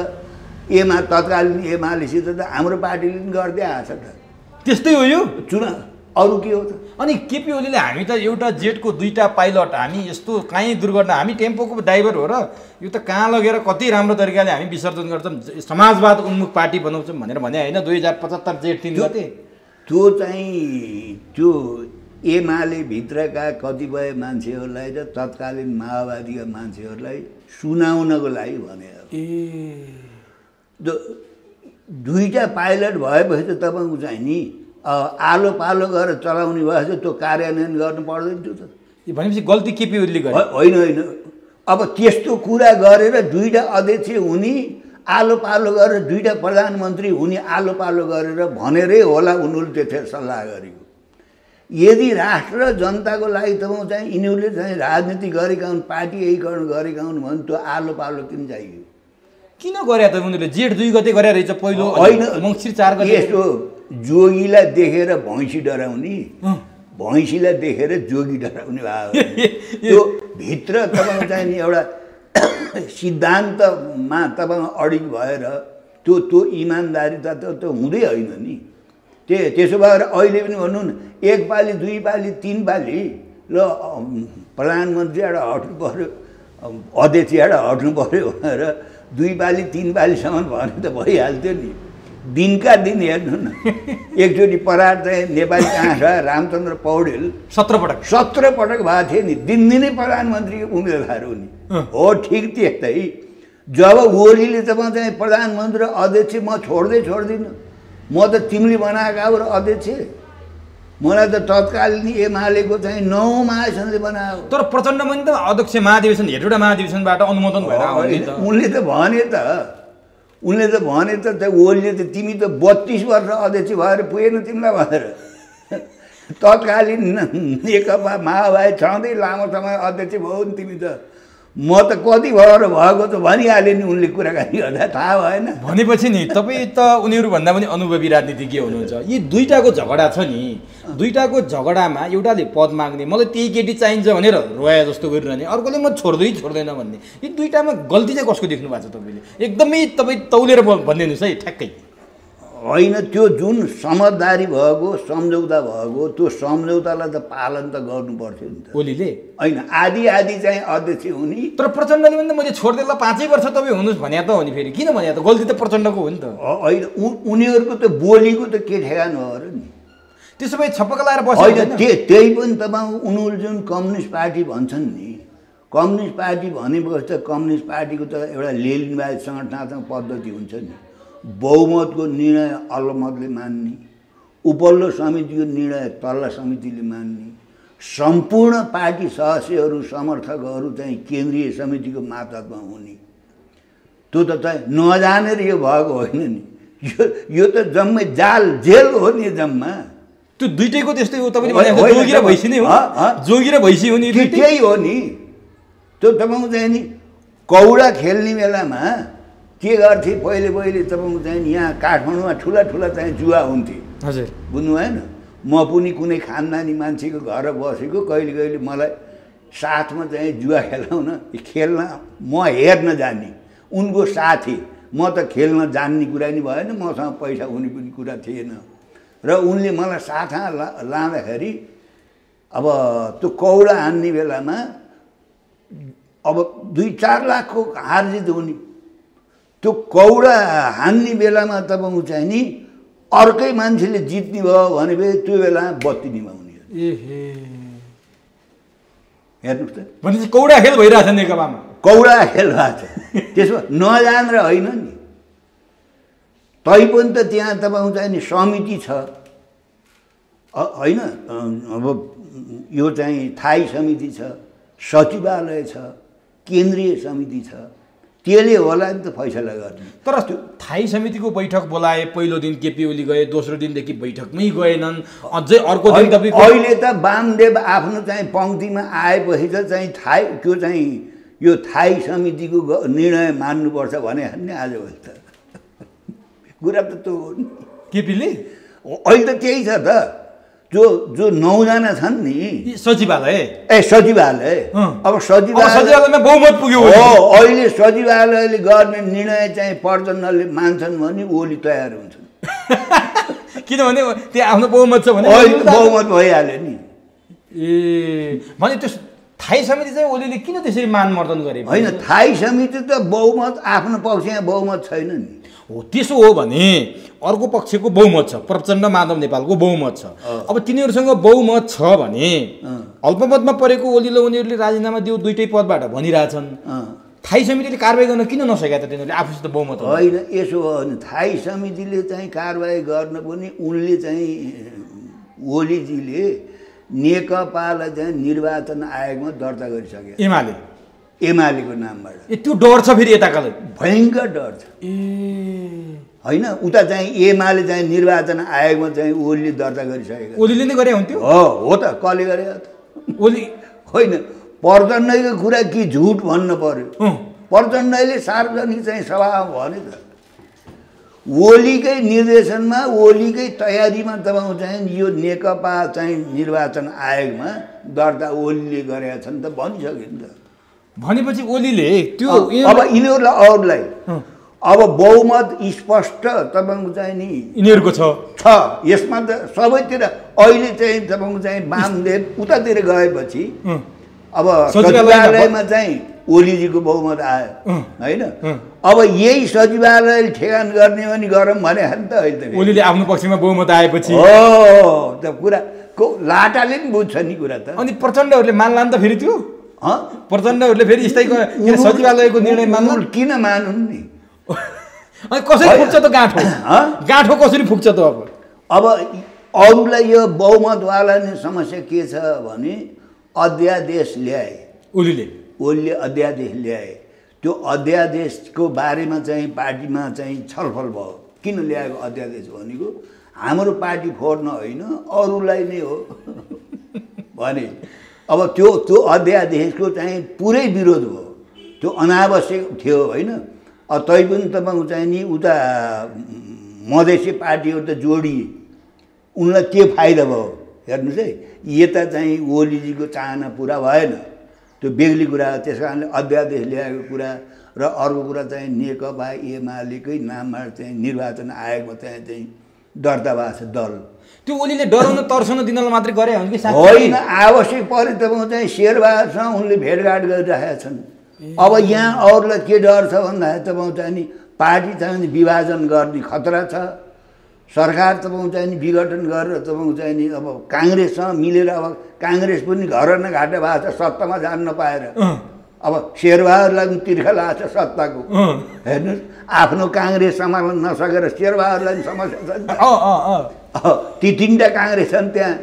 तत्कालीन एमालेसित त हाम्रो पार्टीले पनि गर्दै आएको छ त। त्यस्तै हो यो चुनाव। अरू के हो त? अनि केपी ओलीले हामी त एउटा जेटको 2टा पाइलट, हामी यस्तो काहीँ दुर्घटना, हामी टेम्पोको ड्राइभर हो र यो त कहाँ लगेर कति राम्रो तरिकाले हामी विसर्जन गर्छौँ, समाजवाद उन्मुख पार्टी बनाउँछौँ भनेर भने होइन 2075 जेठ 3 गते। त्यो चाहिँ त्यो एमाले भित्रका कतिपय मान्छेहरूलाई र तत्कालीन माओवादीका मान्छेहरूलाई सुनाउनको लागि भने दुईटा पाइलट भएपछि त तपाईँको चाहिँ नि आलो पालो गरेर चलाउने भएपछि त्यो कार्यान्वयन गर्नु पर्दैन थियो त। भनेपछि गल्ती केपी ओलीले गरे होइन होइन। अब त्यस्तो कुरा गरेर दुईटा अध्यक्ष हुने, आलो पालो गरेर दुईटा प्रधानमन्त्री हुने आलो पालो गरेर भनेरै होला उनीहरूले त्यतिखेर सल्लाह गरेको। यदि राष्ट्र र जनताको लागि तपाईँ चाहिँ यिनीहरूले चाहिँ राजनीति गरेका हुन्, पार्टी एकीकरण गरेका हुन् भने त्यो आलो पालो किन चाहियो? किन गरे त उनीहरूले? जेठ 2 गते गरे रहेछ पहिलो, होइन मङ्सिर 4 गते। यस्तो जोगीलाई देखेर भैँसी डराउने, भैँसीलाई देखेर जोगी डराउने भयो। त्यो भित्र तपाईँको चाहिँ नि एउटा सिद्धान्तमा तपाईँ अडिग भएर त्यो इमान्दारिता त हुँदै होइन नि। त्यसो भएर अहिले पनि भन्नु न, 1 पाली 2 पाली 3 पाली ल प्रधानमन्त्रीबाट हट्नु पऱ्यो, अध्यक्षबाट हट्नु पऱ्यो भनेर 2 पाली 3 पालीसम्म भने त भइहाल्थ्यो नि। दिनका दिन हेर्नु न, एकचोटि परार चाहिँ नेपाली काँडा रामचन्द्र पौडेल 17 पटक भएको थियो नि, दिनदिनै प्रधानमन्त्रीको उम्मेदवार हुने हो। ठिक त्यस्तै जब ओलीले तपाईँ चाहिँ प्रधानमन्त्री अध्यक्ष म छोड्दिनँ, म त तिमीले बनाएका हो र अध्यक्ष, मलाई त तत्कालीन एमालेको चाहिँ 9 महासन्धले बनायो। तर प्रचण्ड पनि त अध्यक्ष महाधिवेशन हेटौँडा महाधिवेशनबाट अनुमोदन भएर उनले त भने त ओलीले त तिमी त 32 वर्ष अध्यक्ष भएर पुगेन तिमीलाई भनेर। तत्कालीन नेकपा माओवादी छँदै लामो समय अध्यक्ष भयो नि तिमी त, म त कति भएर भएको त भनिहालेँ नि। उनले कुराकानी गर्दा थाहा भएन भनेपछि नि तपाईँ त उनीहरूभन्दा पनि अनुभवी राजनीतिज्ञ हुनुहुन्छ। यी दुईटाको झगडा छ नि, दुईटाको झगडामा एउटाले पद माग्ने, मलाई त्यही केटी चाहिन्छ भनेर रोया जस्तो गरिरहने, अर्कोले म छोड्दैन भन्ने, यी दुईटामा गल्ती चाहिँ कसको देख्नु भएको छ तपाईँले? एकदमै तपाईँ तौलेर भनिदिनुहोस् है ठ्याक्कै। होइन, त्यो जुन समझदारी भएको सम्झौता भएको त्यो सम्झौतालाई त पालन त गर्नु पर्थ्यो नि त। ओलीले होइन आधी चाहिँ अध्यक्ष हुने। तर प्रचण्डले पनि त मैले छोड्दै ल 5 वर्ष तपाईँ हुनुहोस् भने त हो नि, फेरि किन भने त गल्ती त प्रचण्डको हो नि त। होइन उनीहरूको त बोलीको त के ठेगान हो र नि। त्यसो भए छपक्क लाएर बस्यो होइन त्यही पनि तपाईँ उनीहरू जुन कम्युनिस्ट पार्टी भन्छन् नि, कम्युनिस्ट पार्टी भनेपछि त कम्युनिस्ट पार्टीको त एउटा लेनिनवादी सङ्गठनात्मक पद्धति हुन्छ नि। बहुमतको निर्णय अल्लमतले मान्ने, उपल्लो समितिको निर्णय तल्ला समितिले मान्ने, सम्पूर्ण पार्टी सदस्यहरू समर्थकहरू चाहिँ केन्द्रीय समितिको मातहतमा हुने, त्यो त चाहिँ नजानेर यो भएको होइन नि। यो त जम्मै जेल हो नि जम्मा। त्यो दुईटैको त्यस्तै हो। तपाईँले भने जोगी र भैँसी नै हो, जोगी र भैँसी हो नि, त्यही हो नि। त्यो तपाईँको चाहिँ नि कौडा खेल्ने बेलामा के गर्थे पहिले तपाईँको चाहिँ यहाँ काठमाडौँमा ठुला चाहिँ जुवा हुन्थे। हजुर बुझ्नु भएन? म पनि कुनै खानदानी मान्छेको घर बसेको, कहिले मलाई साथमा चाहिँ जुवा खेल्न म हेर्न जाने, उनको साथी, म त खेल्न जान्ने कुरा नि भएन, मसँग पैसा हुने पनि कुरा थिएन। र उनले मलाई साथमा लाँदाखेरि अब त्यो कौडा हान्ने बेलामा अब 2-4 लाखको हारजित हुने, त्यो कौडा हान्ने बेलामा तपाईँको चाहिँ नि अर्कै मान्छेले जित्ने भयो भनेपछि त्यो बेला बत्ती निभाउने। हेर्नुहोस् त, भनेपछि कौडा खेल भइरहेछ नेकपामा, कौडा खेल भएको छ। त्यसो नजानेर होइन नि, तैपनि त त्यहाँ तपाईँको चाहिँ नि समिति छ होइन। अब यो चाहिँ थाई समिति छ, सचिवालय छ, केन्द्रीय समिति छ, त्यसले होला नि त फैसला गर्ने। तर त्यो थाई समितिको बैठक बोलाए, पहिलो दिन केपी ओली गए, दोस्रो दिनदेखि बैठकमै गएनन्, अझै अर्को दिन तपाईँ अहिले त वामदेव आफ्नो चाहिँ पङ्क्तिमा आएपछि त चाहिँ त्यो चाहिँ यो थाई समितिको निर्णय मान्नुपर्छ भने नि आजभोलि त कुरा त त्यो हो नि। केपीले अहिले त त्यही छ त, जो 9 जना छन् नि सचिवालय, सचिवालय, अब सचिवालयमा बहुमत पुग्यो हो। अहिले सचिवालयले गर्ने निर्णय चाहिँ प्रचण्डले मान्छन् भने ओली तयार हुन्छन्। किनभने त्यो आफ्नो बहुमत छ भने अहिले बहुमत भइहाल्यो नि। ए भने त्यो थाई समिति चाहिँ ओलीले किन त्यसरी मानमर्दन गरे? होइन, थाई समिति त बहुमत आफ्नो पक्षमा बहुमत छैन नि। हो त्यसो हो भने अर्को पक्षको बहुमत छ, प्रचण्ड माधव नेपालको बहुमत छ। अब तिनीहरूसँग बहुमत छ भने अल्पमतमा परेको ओलीले उनीहरूले राजीनामा दियो दुईटै पदबाट भनिरहेछन्। थाई समितिले कारबाही गर्न किन नसकेका त तिनीहरूले आफूसित बहुमत? होइन, यसो हो भने थाई समितिले चाहिँ कारबाही गर्न पनि उनले चाहिँ ओलीजीले नेकपालाई चाहिँ निर्वाचन आयोगमा दर्ता गरिसके। एमालेको नामबाट। त्यो डर छ फेरि यताकालाई? भयङ्कर डर छ। होइन, उता चाहिँ एमाले चाहिँ निर्वाचन आयोगमा चाहिँ ओलीले दर्ता गरिसकेको। ओलीले नै गरे हुन्थ्यो? हो त, कसले गरे त? ओली होइन, प्रचण्डको कुरा कि झुट भन्नु पर्यो। प्रचण्डले सार्वजनिक चाहिँ सभामा भने त ओलीकै निर्देशनमा ओलीकै तयारीमा तपाईँ चाहिँ यो नेकपा चाहिँ निर्वाचन आयोगमा दर्ता ओलीले गरेका छन् त भनिसक्यो नि त। भनेपछि ओलीले त्यो अब यिनीहरूलाई अरूलाई अब बहुमत स्पष्ट तपाईँको चाहिँ नि यिनीहरूको छ। यसमा त सबैतिर अहिले चाहिँ तपाईँको चाहिँ वामदेव उतातिर गएपछि अब सचिवालयमा चाहिँ ओलीजीको बहुमत आयो होइन। अब यही सचिवालय ठेगान गर्ने पनि गरौँ भने त अहिले त ओलीले आफ्नो पक्षमा बहुमत आएपछि हो त कुरा को लाटाले पनि बुझ्छ नि कुरा त। अनि प्रचण्डहरूले मान्ला नि त फेरि त्यो? प्रचण्डहरूले फेरि स्थायी सचिवालयको निर्णय मान्नु किन मानुन् नि? अनि कसरी फुक्छ त गाँठो? गाँठो कसरी फुक्छ त? अब अरूलाई यो बहुमतवाला नि समस्या के छ भने अध्यादेश ल्याए ओलीले अध्यादेश ल्याए। त्यो अध्यादेशको बारेमा चाहिँ पार्टीमा चाहिँ छलफल भयो। किन ल्याएको अध्यादेश भनेको हाम्रो पार्टी फोड्न होइन, अरूलाई नै हो भने। अब त्यो अध्यादेशको चाहिँ पुरै विरोध भयो। त्यो अनावश्यक थियो होइन। तैपनि तपाईँको चाहिँ नि उता मधेसी पार्टीहरू त जोडिए, उनलाई के फाइदा भयो हेर्नुहोस् है। यता चाहिँ ओलीजीको चाहना पुरा भएन, त्यो बेग्ली कुरा। त्यस कारणले अध्यादेश ल्याएको कुरा र अर्को कुरा चाहिँ नेकपा एमालेकै नाममा चाहिँ निर्वाचन आयोगमा चाहिँ दर्ता भएको छ दल। त्यो ओलीले डराउन तर्साउन दिनलाई मात्रै गरे हो कि? होइन, आवश्यक परे तपाईँको चाहिँ शेरबहादुरसँग उनले भेटघाट गरिरहेका छन्। अब यहाँ अरूलाई के डर छ भन्दाखेरि तपाईँको चाहिँ नि पार्टी चाहिँ विभाजन गर्ने खतरा छ। सरकार तपाईँको चाहिँ नि विघटन गरेर तपाईँको चाहिँ नि अब काङ्ग्रेससँग मिलेर अब काङ्ग्रेस पनि घर न घाटा भएको छ सत्तामा जान नपाएर। अब शेरबहादुरलाई पनि तिर्खा लाग्छ सत्ताको। हेर्नुहोस्, आफ्नो काङ्ग्रेस सम्हाल्न नसकेर शेरबहादुरलाई पनि समस्या छ। ती तिनवटा काङ्ग्रेस छन् त्यहाँ,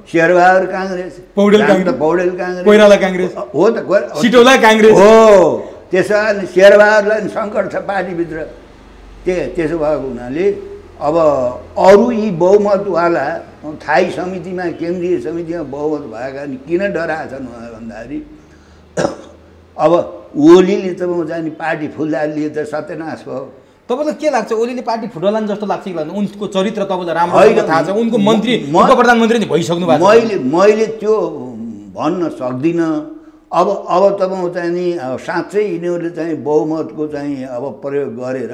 शेरबहादुर काङ्ग्रेस, पौडेल काङ्ग्रेस, कोइराला काङ्ग्रेस हो त, सिटौला काङ्ग्रेस हो। त्यसो कारण शेरबहादुरलाई पनि सङ्कट छ पार्टीभित्र। त्यसो भएको हुनाले अब अरू यी बहुमतवाला थाई समितिमा केन्द्रीय समितिमा बहुमत भएका किन डराएछन् भन्दाखेरि अब ओलीले तपाईँको चाहिँ पार्टी फुल्दाले त सत्यनाश भयो। तपाईँलाई के लाग्छ ओलीले पार्टी फुटलान् जस्तो लाग्छ कि लाग्दैन? उनको चरित्र तपाईँलाई राम्रो थाहा छ, उनको मन्त्री उप प्रधानमन्त्री नि भइसक्नु भएको छ। मैले त्यो भन्न सक्दिनँ। अब तपाईँको चाहिँ नि साँच्चै यिनीहरूले चाहिँ बहुमतको चाहिँ अब प्रयोग गरेर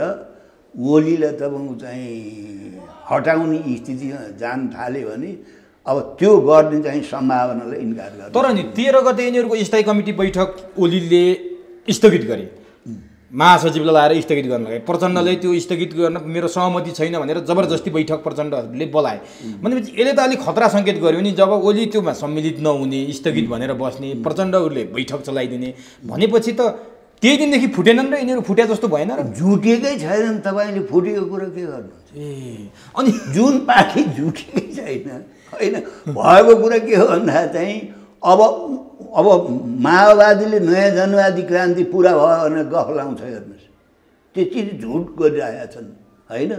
ओलीलाई तपाईँको चाहिँ हटाउने स्थितिमा जान थाल्यो भने अब त्यो गर्ने चाहिँ सम्भावनालाई इन्कार गर्छ। तर नि 13 गते यिनीहरूको स्थायी कमिटी बैठक ओलीले स्थगित गरे, महासचिवलाई लाएर स्थगित गर्न लगाए। प्रचण्डले त्यो स्थगित गर्न मेरो सहमति छैन भनेर जबरजस्ती बैठक प्रचण्डहरूले बोलाए। भनेपछि यसले त अलिक खतरा सङ्केत गर्यो नि, जब ओली त्योमा सम्मिलित नहुने, स्थगित भनेर बस्ने, प्रचण्डहरूले बैठक चलाइदिने भनेपछि त त्यही दिनदेखि फुटेनन् र यिनीहरू फुट्या जस्तो भएन र? जुटेकै छैनन्। तपाईँले फुटेको कुरो के गर्नुहुन्छ? अनि जुन पार्टी जुटेकै छैन होइन, भएको कुरा के हो भन्दा चाहिँ अब माओवादीले नयाँ जनवादी क्रान्ति पुरा भयो भनेर गफ लाउँछ। हेर्नुहोस्, त्यो चिज झुट गरिरहेका छन् होइन।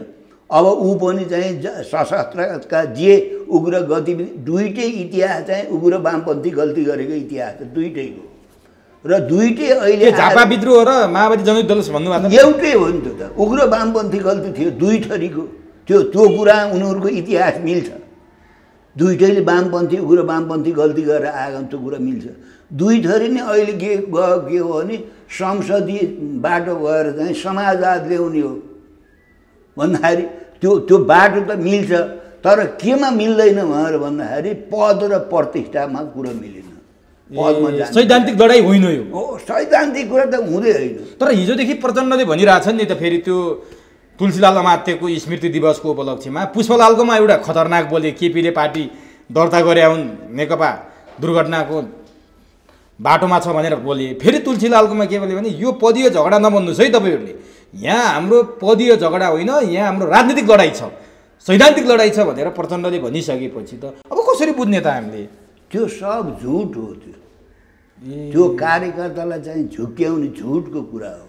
अब ऊ पनि चाहिँ सशस्त्रका जे उग्र गतिविधि दुईटै इतिहास चाहिँ उग्र वामपन्थी गल्ती गरेको इतिहास छ दुईटैको। र दुईटै अहिले झापा विद्रोह र माओवादी जनयुद्ध भन्नुभएको एउटै हो नि त। उग्र वामपन्थी गल्ती थियो दुई थरीको। त्यो कुरा उनीहरूको इतिहास मिल्छ। दुईटैले वामपन्थी उग्र वामपन्थी गल्ती गरेर आएको त्यो कुरा मिल्छ। दुई थरी नै अहिले के हो भने संसदीय बाटो गएर चाहिँ समाजवाद ल्याउने हो भन्दाखेरि त्यो बाटो त मिल्छ। तर केमा मिल्दैन भनेर भन्दाखेरि पद र प्रतिष्ठामा कुरा मिलेन। पदमा जान्छ सैद्धान्तिक लडाइँ होइन यो। हो, सैद्धान्तिक कुरा त हुँदै होइन। तर हिजोदेखि प्रचण्डले भनिरहेछन् नि त फेरि त्यो तुलसीलाल अमात्यको स्मृति दिवसको उपलक्ष्यमा पुष्पलालकोमा एउटा खतरनाक बोले, केपीले पार्टी दर्ता गरे हुन्, नेकपा दुर्घटनाको बाटोमा छ भनेर बोले। फेरि तुलसीलालकोमा के बोले भने यो पदीय झगडा नबन्नुहोस् है तपाईँहरूले, यहाँ हाम्रो पदीय झगडा होइन, यहाँ हाम्रो राजनीतिक लडाइँ छ, सैद्धान्तिक लडाइँ छ भनेर प्रचण्डले भनिसकेपछि त अब कसरी बुझ्ने त हामीले? त्यो सब झुट हो। त्यो कार्यकर्तालाई चाहिँ झुक्क्याउने झुटको कुरा हो।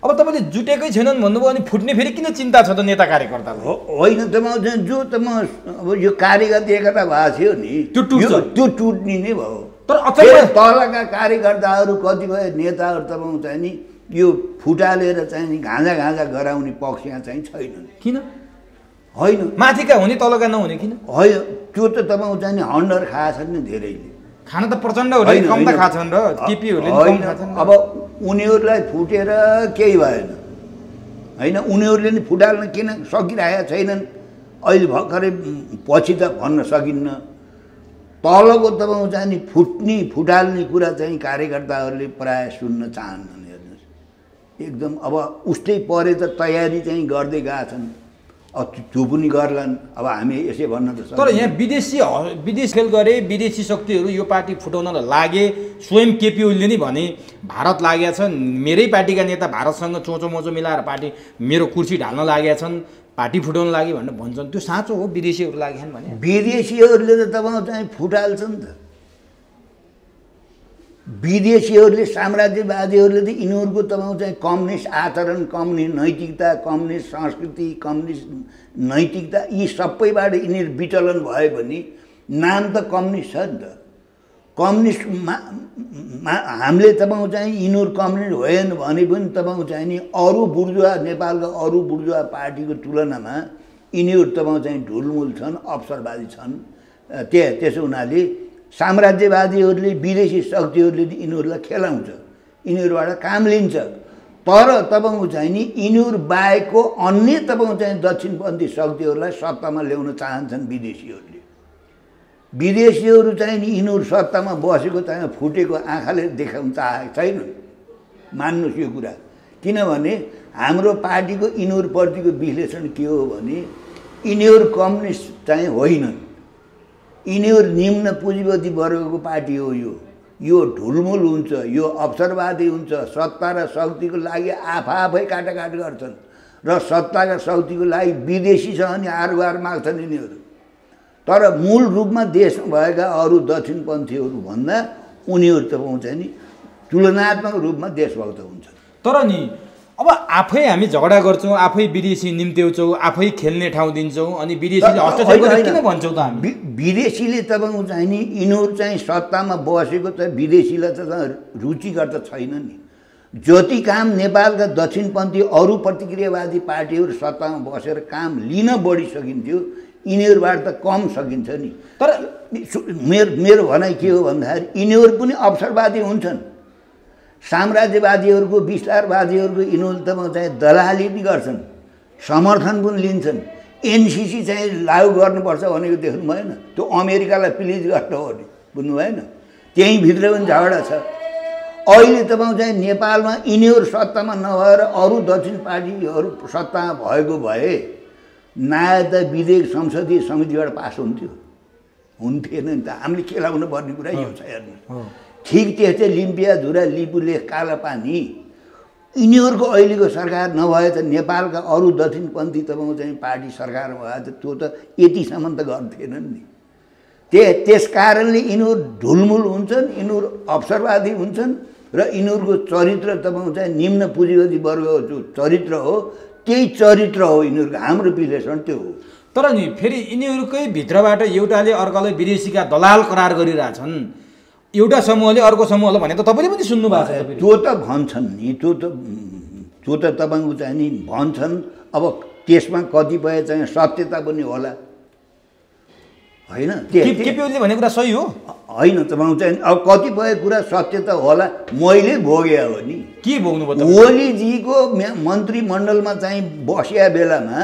अब तपाईँले जुटेकै छैनन् भन्नुभयो अनि फुट्ने फेरि किन चिन्ता छ त नेता कार्यकर्तालाई? होइन त म जो त म अब यो कार्यकर्ता एकता भएको थियो नि, त्यो टुट्छ, त्यो टुट्ने नै भयो। तर अचम्म तलका कार्यकर्ताहरू कतिपय नेताहरू तपाईँ चाहिँ नि यो फुटालेर चाहिँ नि घाँजा घाँजा गराउने पक्षमा चाहिँ छैनन्। किन? होइन, माथिका हुने तलका नहुने किन? होइन, त्यो त तपाईँ चाहिँ नि हन्डर खाएछन् नि धेरैले। खाना त प्रचण्डहरूले कम त खाछन् र केपीहरूले कम खाछन्। अब उनीहरूलाई फुटेर केही भएन होइन, उनीहरूले नि फुटाल्न किन सकिरहेका छैनन् अहिले भर्खरै, पछि त भन्न सकिन्न। तलको तपाईँ चाहिँ नि फुटाल्ने कुरा चाहिँ कार्यकर्ताहरूले प्रायः सुन्न चाहन्नन्। हेर्नुहोस्, एकदम अब उस्तै परे त तयारी चाहिँ गर्दै गएका छन्, त्यो पनि गर्लान्। अब हामी यसै भन्न त तर यहाँ विदेश खेल गरे, विदेशी शक्तिहरू यो पार्टी फुटाउनलाई लागे। स्वयं केपी ओलीले नै भने भारत लागेका छन्, मेरै पार्टीका नेता भारतसँग चोचो मोचो मिलाएर पार्टी मेरो कुर्सी ढाल्न लागेका छन्, पार्टी फुटाउन लागि भनेर भन्छन्। त्यो साँचो हो? विदेशीहरू लागेछन् भने? विदेशीहरूले त तपाईँ चाहिँ फुटाल्छन् त। विदेशीहरूले, साम्राज्यवादीहरूले त यिनीहरूको तपाईँ चाहिँ कम्युनिस्ट आचरण, कम्युनिस्ट नैतिकता, कम्युनिस्ट संस्कृति, कम्युनिस्ट नैतिकता यी सबैबाट यिनीहरू विचलन भयो भने नाम त कम्युनिस्ट छ नि त। कम्युनिस्टमा हामीले तपाईँ चाहिँ यिनीहरू कम्युनिस्ट भएन भने पनि तपाईँ चाहिँ नि अरू बुर्जुवा, नेपालका अरू बुर्जुवा पार्टीको तुलनामा यिनीहरू तपाईँ चाहिँ ढुलमुल छन्, अवसरवादी छन्। त्यसो हुनाले साम्राज्यवादीहरूले, विदेशी शक्तिहरूले यिनीहरूलाई खेलाउँछ, यिनीहरूबाट काम लिन्छ। तर तपाईँको चाहिँ नि यिनीहरू बाहेकको अन्य तपाईँको चाहिँ दक्षिणपन्थी शक्तिहरूलाई सत्तामा ल्याउन चाहन्छन् विदेशीहरूले। विदेशीहरू चाहिँ नि यिनीहरू सत्तामा बसेको चाहिँ फुटेको आँखाले देखाउन चाहेको छैनन्। मान्नुहोस् यो कुरा, किनभने हाम्रो पार्टीको यिनीहरूप्रतिको विश्लेषण के हो भने यिनीहरू कम्युनिस्ट चाहिँ होइनन्, यिनीहरू निम्न पुँजीपति वर्गको पार्टी हो। यो ढुलमुल हुन्छ, यो अवसरवादी हुन्छ, सत्ता र शक्तिको लागि आफै काटाकाट गर्छन् र सत्ताका शक्तिको लागि विदेशी छ अनि आरगुहार माग्छन् यिनीहरू। तर मूल रूपमा देशमा भएका अरू दक्षिणपन्थीहरू भन्दा उनीहरू त पाउँछ नि तुलनात्मक रूपमा देशभक्त हुन्छ। तर नि अब आफै हामी झगडा गर्छौँ, आफै विदेशी निम्त्याउँछौँ, आफै खेल्ने ठाउँ दिन्छौँ, अनि विदेशीले हस्तक्षेप गरेर किन भन्छौँ त हामी? विदेशीले तपाईँको चाहिँ नि यिनीहरू चाहिँ सत्तामा बसेको त विदेशीलाई त रुचिकर त छैन नि। जति काम नेपालका दक्षिणपन्थी अरू प्रतिक्रियावादी पार्टीहरू सत्तामा बसेर काम लिन बढी सकिन्थ्यो, यिनीहरूबाट त कम सकिन्छ नि। तर मेरो भनाइ के हो भन्दाखेरि यिनीहरू पनि अवसरवादी हुन्छन्, साम्राज्यवादीहरूको, विस्तारवादीहरूको यिनीहरू त चाहिँ दलाली पनि गर्छन्, समर्थन पनि लिन्छन्। एनसिसी चाहिँ लागू गर्नुपर्छ भनेको देख्नु भएन? त्यो अमेरिकालाई प्लिज गर्नु हो नि, बुझ्नु भएन? त्यहीँ भित्र पनि झगडा छ। अहिले तपाईँ चाहिँ नेपालमा यिनीहरू सत्तामा नभएर अरू दक्षिण पार्टीहरू सत्तामा भएको भए नयाँ त विधेयक संसदीय समितिबाट पास हुन्थ्यो, हुन्थेन नि त। हामीले खेलाउनु पर्ने कुरा यो छ हेर्नु। ठिक त्यस्तै लिम्पियाधुरा, लिपुलेख, कालापानी यिनीहरूको अहिलेको सरकार नभए त नेपालका अरू दक्षिणपन्थी तपाईँको चाहिँ पार्टी सरकारमा भए त त्यो त यतिसम्म त गर्थेनन् नि। त्यस कारणले यिनीहरू ढुलमुल हुन्छन्, यिनीहरू अवसरवादी हुन्छन् र यिनीहरूको चरित्र तपाईँको चाहिँ निम्न पुँजीपति वर्गको जो चरित्र हो त्यही चरित्र हो यिनीहरूको। हाम्रो विश्लेषण त्यो हो। तर नि फेरि यिनीहरूकै भित्रबाट एउटाले अर्कालाई विदेशीका दलाल करार गरिरहेछन्, एउटा समूहले अर्को समूहलाई भने त तपाईँले पनि सुन्नु भएको छ। त्यो त भन्छन् नि, त्यो त तपाईँको चाहिँ नि भन्छन्। अब त्यसमा कतिपय चाहिँ सत्यता पनि होला, होइन? केपी ओलीले भनेको कुरा सही हो होइन? तपाईँको चाहिँ अब कतिपय कुरा सत्यता होला, मैले भोगे हो नि। के भोग्नु पर्छ? ओलीजीको मन्त्रीमण्डलमा चाहिँ बसिया बेलामा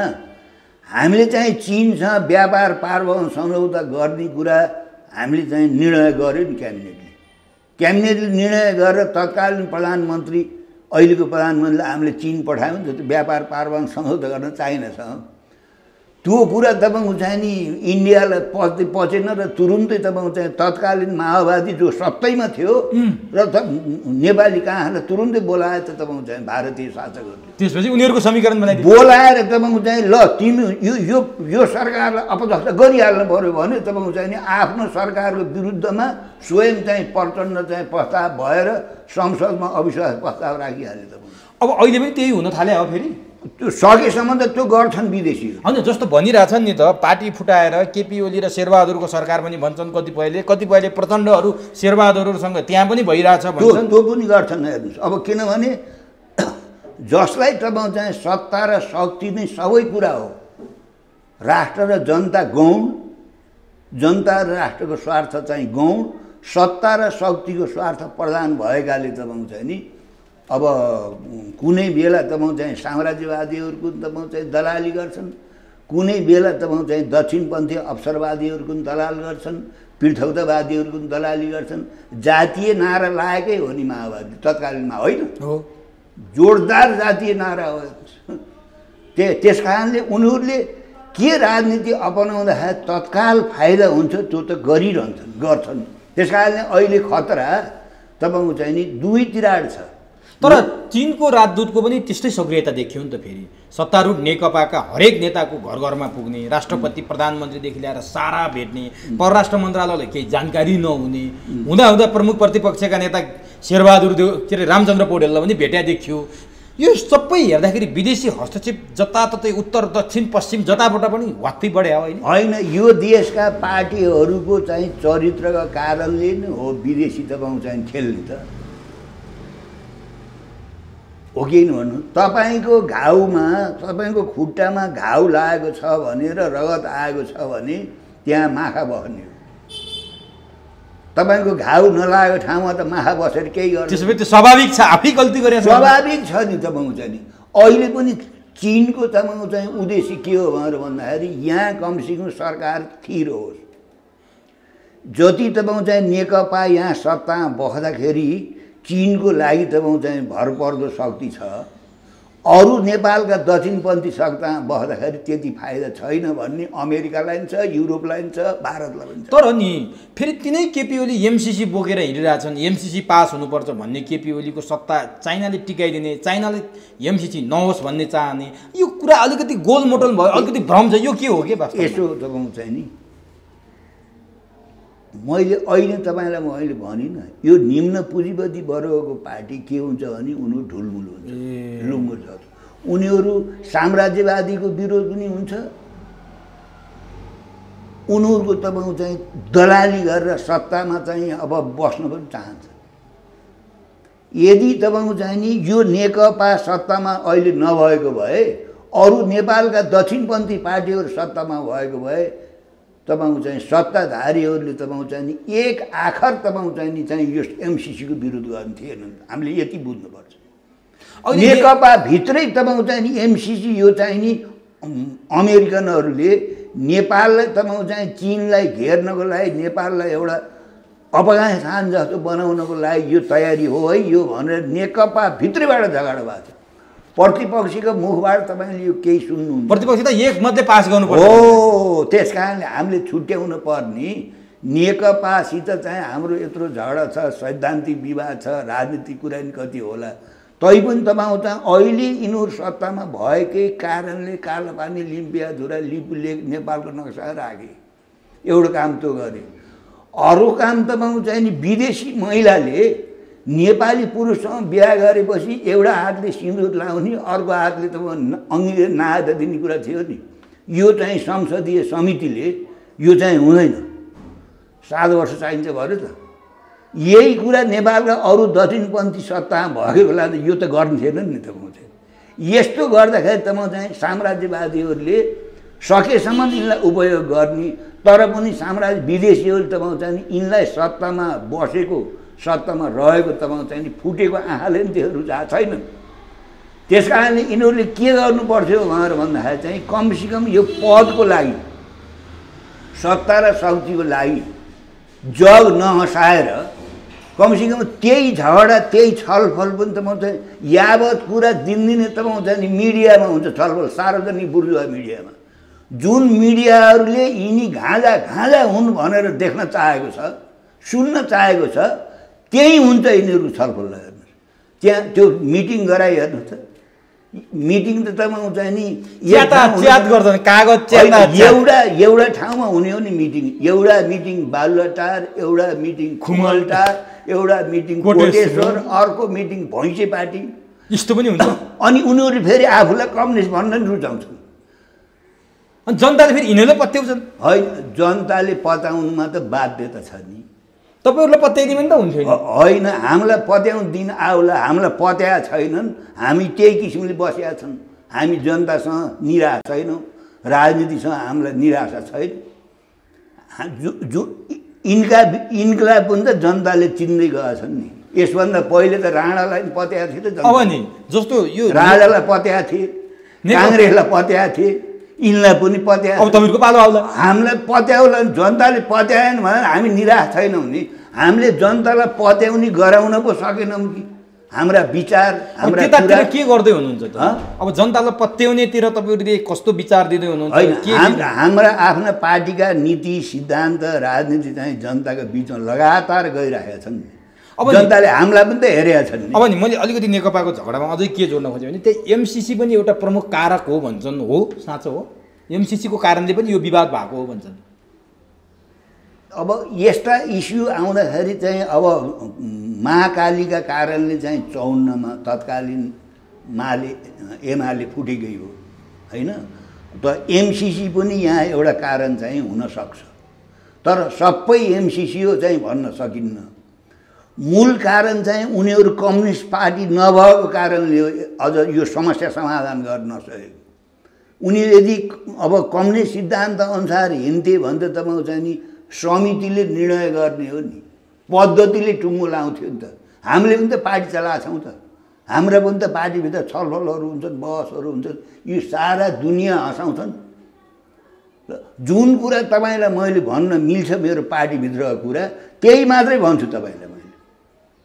हामीले चाहिँ चीनसँग व्यापार पारवाहन सम्झौता गर्ने कुरा हामीले चाहिँ निर्णय गर्यो नि क्याबिनेटले निर्णय गरेर तत्कालीन प्रधानमन्त्री अहिलेको प्रधानमन्त्रीले हामीले चीन पठायौँ नि त्यो व्यापार पारवाहन सम्झौता गर्न चाइनासँग त्यो कुरा तपाईँको चाहिँ नि इन्डियालाई पचेन र तुरुन्तै तपाईँको चाहिँ तत्कालीन माओवादी जो सत्तैमा थियो र नेपाली कहाँलाई तुरुन्तै बोलाए त तपाईँको चाहिँ भारतीय शासकहरूले त्यसपछि उनीहरूको समीकरण बनाइदियो बोलाएर तपाईँको चाहिँ ल तिमी यो सरकारलाई अपदस्थ गरिहाल्नु पऱ्यो भने तपाईँको चाहिँ नि आफ्नो सरकारको विरुद्धमा स्वयं चाहिँ प्रचण्ड चाहिँ प्रस्ताव भएर संसदमा अविश्वास प्रस्ताव राखिहाल्यो तपाईँको अब अहिले पनि त्यही हुन थाले हो फेरि त्यो सकेसम्म त त्यो गर्छन् विदेशी होइन जस्तो भनिरहेछन् नि त पार्टी फुटाएर केपी ओली र शेरबहादुरको सरकार पनि भन्छन् कतिपयले प्रचण्डहरू शेरबहादुरहरूसँग त्यहाँ पनि भइरहेछ भन्छन् त्यो पनि गर्छन् हेर्नुहोस् अब किनभने जसलाई तपाईँ चाहिँ सत्ता र शक्ति नै सबै कुरा हो राष्ट्र र जनता गौण जनता र राष्ट्रको स्वार्थ चाहिँ गौण सत्ता र शक्तिको स्वार्थ प्रधान भएकाले तपाईँको चाहिँ नि अब कुनै बेला तपाईँ चाहिँ साम्राज्यवादीहरूको तपाईँ चाहिँ दलाली गर्छन् कुनै बेला तपाईँ चाहिँ दक्षिणपन्थी अवसरवादीहरूको पनि दलाल गर्छन् पृथकवादीहरूको पनि दलाली गर्छन् जातीय नारा लागेकै हो नि माओवादी तत्कालीनमा होइन जोरदार जातीय नारा हो त्यस कारणले उनीहरूले के राजनीति अपनाउँदाखेरि तत्काल फाइदा हुन्छ त्यो त गर्छन् त्यस कारणले अहिले खतरा तपाईँको चाहिँ नि दुईतिराड छ तर चीनको राजदूतको पनि त्यस्तै सक्रियता देखियो नि त फेरि सत्तारूढ नेकपाका हरेक नेताको घर घरमा पुग्ने राष्ट्रपति प्रधानमन्त्रीदेखि लिएर सारा भेट्ने परराष्ट्र मन्त्रालयलाई केही जानकारी नहुने हुँदा प्रमुख प्रतिपक्षका नेता शेरबहादुर के अरे रामचन्द्र पौडेललाई पनि भेट्या देखियो यो सबै हेर्दाखेरि विदेशी हस्तक्षेप जताततै उत्तर दक्षिण पश्चिम जताबाट पनि वात्तै बढ्यो होइन यो देशका पार्टीहरूको चाहिँ चरित्रका कारणले नै हो विदेशी दबाउ चाहिँ खेल्ने त हो कि भन्नु तपाईँको घाउमा तपाईँको खुट्टामा घाउ लागेको छ भने र रगत आएको छ भने त्यहाँ माखा बस्ने हो तपाईँको घाउ नलागेको ठाउँमा त माखा बसेर केही गर्छ त्यसो भए त्यो स्वाभाविक छ आफै गल्ती गरे स्वाभाविक छ नि तपाईँको चाहिँ नि अहिले पनि चीनको तपाईँको चाहिँ उद्देश्य के हो भनेर भन्दाखेरि यहाँ कमसेकम सरकार स्थिर होस् जति तपाईँको चाहिँ नेकपा यहाँ सत्तामा बस्दाखेरि चीनको लागि तपाईँ चाहिँ भरपर्दो शक्ति छ अरू नेपालका दक्षिणपन्थी सत्तामा बस्दाखेरि त्यति फाइदा छैन भन्ने अमेरिकालाई पनि छ युरोपलाई पनि छ भारतलाई पनि छ तर नि फेरि तिनै केपी ओली एमसिसी बोकेर हिँडिरहेछन् एमसिसी पास हुनुपर्छ भन्ने केपी ओलीको सत्ता चाइनाले टिकाइदिने चाइनाले एमसिसी नहोस् भन्ने चाहने यो कुरा अलिकति गोलमोटल भयो अलिकति भ्रम छ यो के हो के वास्तवमा यसो तपाईँ चाहिँ नि मैले अहिले तपाईँलाई मैले भनिनँ यो निम्न पुँजीपति वर्गको पार्टी के हुन्छ भने उनीहरू ढुलमुल हुन्छ लुङ्गो छ उनीहरू साम्राज्यवादीको विरोध पनि हुन्छ उनीहरूको तपाईँको चाहिँ दलाली गरेर सत्तामा चाहिँ अब बस्न पनि चाहन्छ यदि तपाईँको चाहिँ नि यो नेकपा सत्तामा अहिले नभएको भए अरू नेपालका दक्षिणपन्थी पार्टीहरू सत्तामा भएको भए तपाईँको चाहिँ सत्ताधारीहरूले तपाईँको चाहिँ नि एक आखर तपाईँको चाहिँ यो एमसिसीको विरोध गर्ने थिएनन् हामीले यति बुझ्नुपर्छ नेकपा भित्रै तपाईँको चाहिँ नि एमसिसी यो चाहिँ नि अमेरिकनहरूले नेपाललाई तपाईँको चाहिँ चीनलाई घेर्नको लागि नेपाललाई एउटा अफगानिस्तान जस्तो बनाउनको लागि यो तयारी हो है यो भनेर नेकपा भित्रैबाट झगडा भएको छ प्रतिपक्षीको मुखबाट तपाईँले यो केही सुन्नुहुन्छ प्रतिपक्ष त एक मध्ये पास गर्नुपर्छ हो त्यस कारणले हामीले छुट्याउन पर्ने नेकपासित चाहिँ हाम्रो यत्रो झगडा छ सैद्धान्तिक विवाद छ राजनीतिक कुरा नि कति होला तैपनि तपाईँको चाहिँ अहिले यिनीहरू सत्तामा भएकै कारणले कालापानी लिम्पियाधुरा लिपुले नेपालको नक्सा राखे एउटा काम त गरे अरू काम तपाईँको चाहिँ नि विदेशी महिलाले नेपाली पुरुषसँग बिहा गरेपछि एउटा हातले सिन्दुर लाउने अर्को हातले त अङ्गी नहात दिने कुरा थियो नि यो चाहिँ संसदीय समितिले यो चाहिँ हुँदैन 7 वर्ष चाहिन्छ भन्यो त यही कुरा नेपालका अरू दक्षिणपन्थी सत्तामा भएको बेला त यो त गर्नु थिएन नि तपाईँ चाहिँ यस्तो गर्दाखेरि तपाईँ चाहिँ साम्राज्यवादीहरूले सकेसम्म यिनलाई उपयोग गर्ने तर पनि साम्राज्य विदेशीहरूले तपाईँ चाहिँ यिनलाई सत्तामा बसेको सत्तामा रहेको तपाईँ चाहिँ फुटेको आँखाले पनि त्यो रुचाएको छैन त्यस कारणले यिनीहरूले के गर्नु पर्थ्यो भनेर भन्दाखेरि चाहिँ कमसेकम यो पदको लागि सत्ता र शक्तिको लागि जग नहसाएर कमसेकम त्यही झगडा त्यही छलफल पनि त म चाहिँ यावत कुरा दिनदिनै तपाईँ हुन्छ नि मिडियामा हुन्छ छलफल सार्वजनिक बुर्जुवा मिडियामा जुन मिडियाहरूले यिनी घाँजा हुन् भनेर देख्न चाहेको छ सुन्न चाहेको छ त्यही हुन्छ यिनीहरूको छलफल हेर्नुहोस् त्यहाँ त्यो मिटिङ गराइहेर्नुहोस् त मिटिङ त तपाईँ हुन्छ नि एउटा ठाउँमा हुने हो नि मिटिङ एउटा मिटिङ बालुवाटार एउटा मिटिङ खुमलटार एउटा मिटिङ कोटेश्वर अर्को मिटिङ भैँसे पार्टी यस्तो पनि हुन्छ अनि उनीहरू फेरि आफूलाई कम्युनिस्ट भन्न नि रुचाउँछन् अनि जनताले फेरि यिनीहरूले पत्याउँछन् होइन जनताले पत्याउनुमा त बाध्यता छ नि तपाईँहरूलाई पत्याइदिनु पनि त हुन्थ्यो होइन हामीलाई पत्याउनु दिन आउला हामीलाई पत्याए छैनन् हामी त्यही किसिमले बसेका छन् हामी जनतासँग निराश छैनौँ राजनीतिसँग हामीलाई निराशा छैन यिनका पनि त जनताले चिन्दै गएका छन् नि यसभन्दा पहिले त राणालाई पनि पत्याएको थिए त अब नि जस्तो यो राजालाई पत्याएको थिए काङ्ग्रेसलाई पत्याएको थिए यिनलाई पनि पत्याए अब तपाईँहरूको पालो आउला हामीलाई पत्याउला जनताले पत्याएन भने हामी निराश छैनौँ नि हामीले जनतालाई पत्याउने गराउन पो सकेनौँ कि हाम्रा विचार हाम्रा के गर्दै हुनुहुन्छ त अब जनतालाई पत्याउनेतिर तपाईँहरूले कस्तो विचार दिँदै हुनुहुन्छ हाम्रा आफ्ना पार्टीका नीति सिद्धान्त राजनीति चाहिँ जनताको बिचमा लगातार गइरहेका छन् अब जनताले हामीलाई पनि त हेरेका छन् अब नि मैले अलिकति नेकपाको झगडामा अझै के जोड्न खोजेँ भने त्यही एमसिसी पनि एउटा प्रमुख कारक हो भन्छन् हो साँचो हो एमसिसीको कारणले पनि यो विवाद भएको हो भन्छन् अब यस्ता इस्यु आउँदाखेरि चाहिँ अब महाकालीका कारणले चाहिँ 54मा तत्कालीन एमाले फुटेकै हो होइन त एमसिसी पनि यहाँ एउटा कारण चाहिँ हुनसक्छ तर सबै एमसिसी हो चाहिँ भन्न सकिन्न मूल कारण चाहिँ उनीहरू कम्युनिस्ट पार्टी नभएको कारणले अझ यो समस्या समाधान गर्न नसकेको उनी यदि अब कम्युनिस्ट सिद्धान्त अनुसार हिँड्थे भने त तपाईँ चाहिँ नि समितिले निर्णय गर्ने हो नि पद्धतिले टुङ्गो लाउँथ्यो नि त हामीले पनि त पार्टी चलाएको छौँ त हाम्रा पनि त पार्टीभित्र छलफलहरू हुन्छन् बहसहरू हुन्छन् यो सारा दुनियाँ हँसाउँछन् जुन कुरा तपाईँलाई मैले भन्न मिल्छ मेरो पार्टीभित्रको कुरा त्यही मात्रै भन्छु तपाईँलाई मैले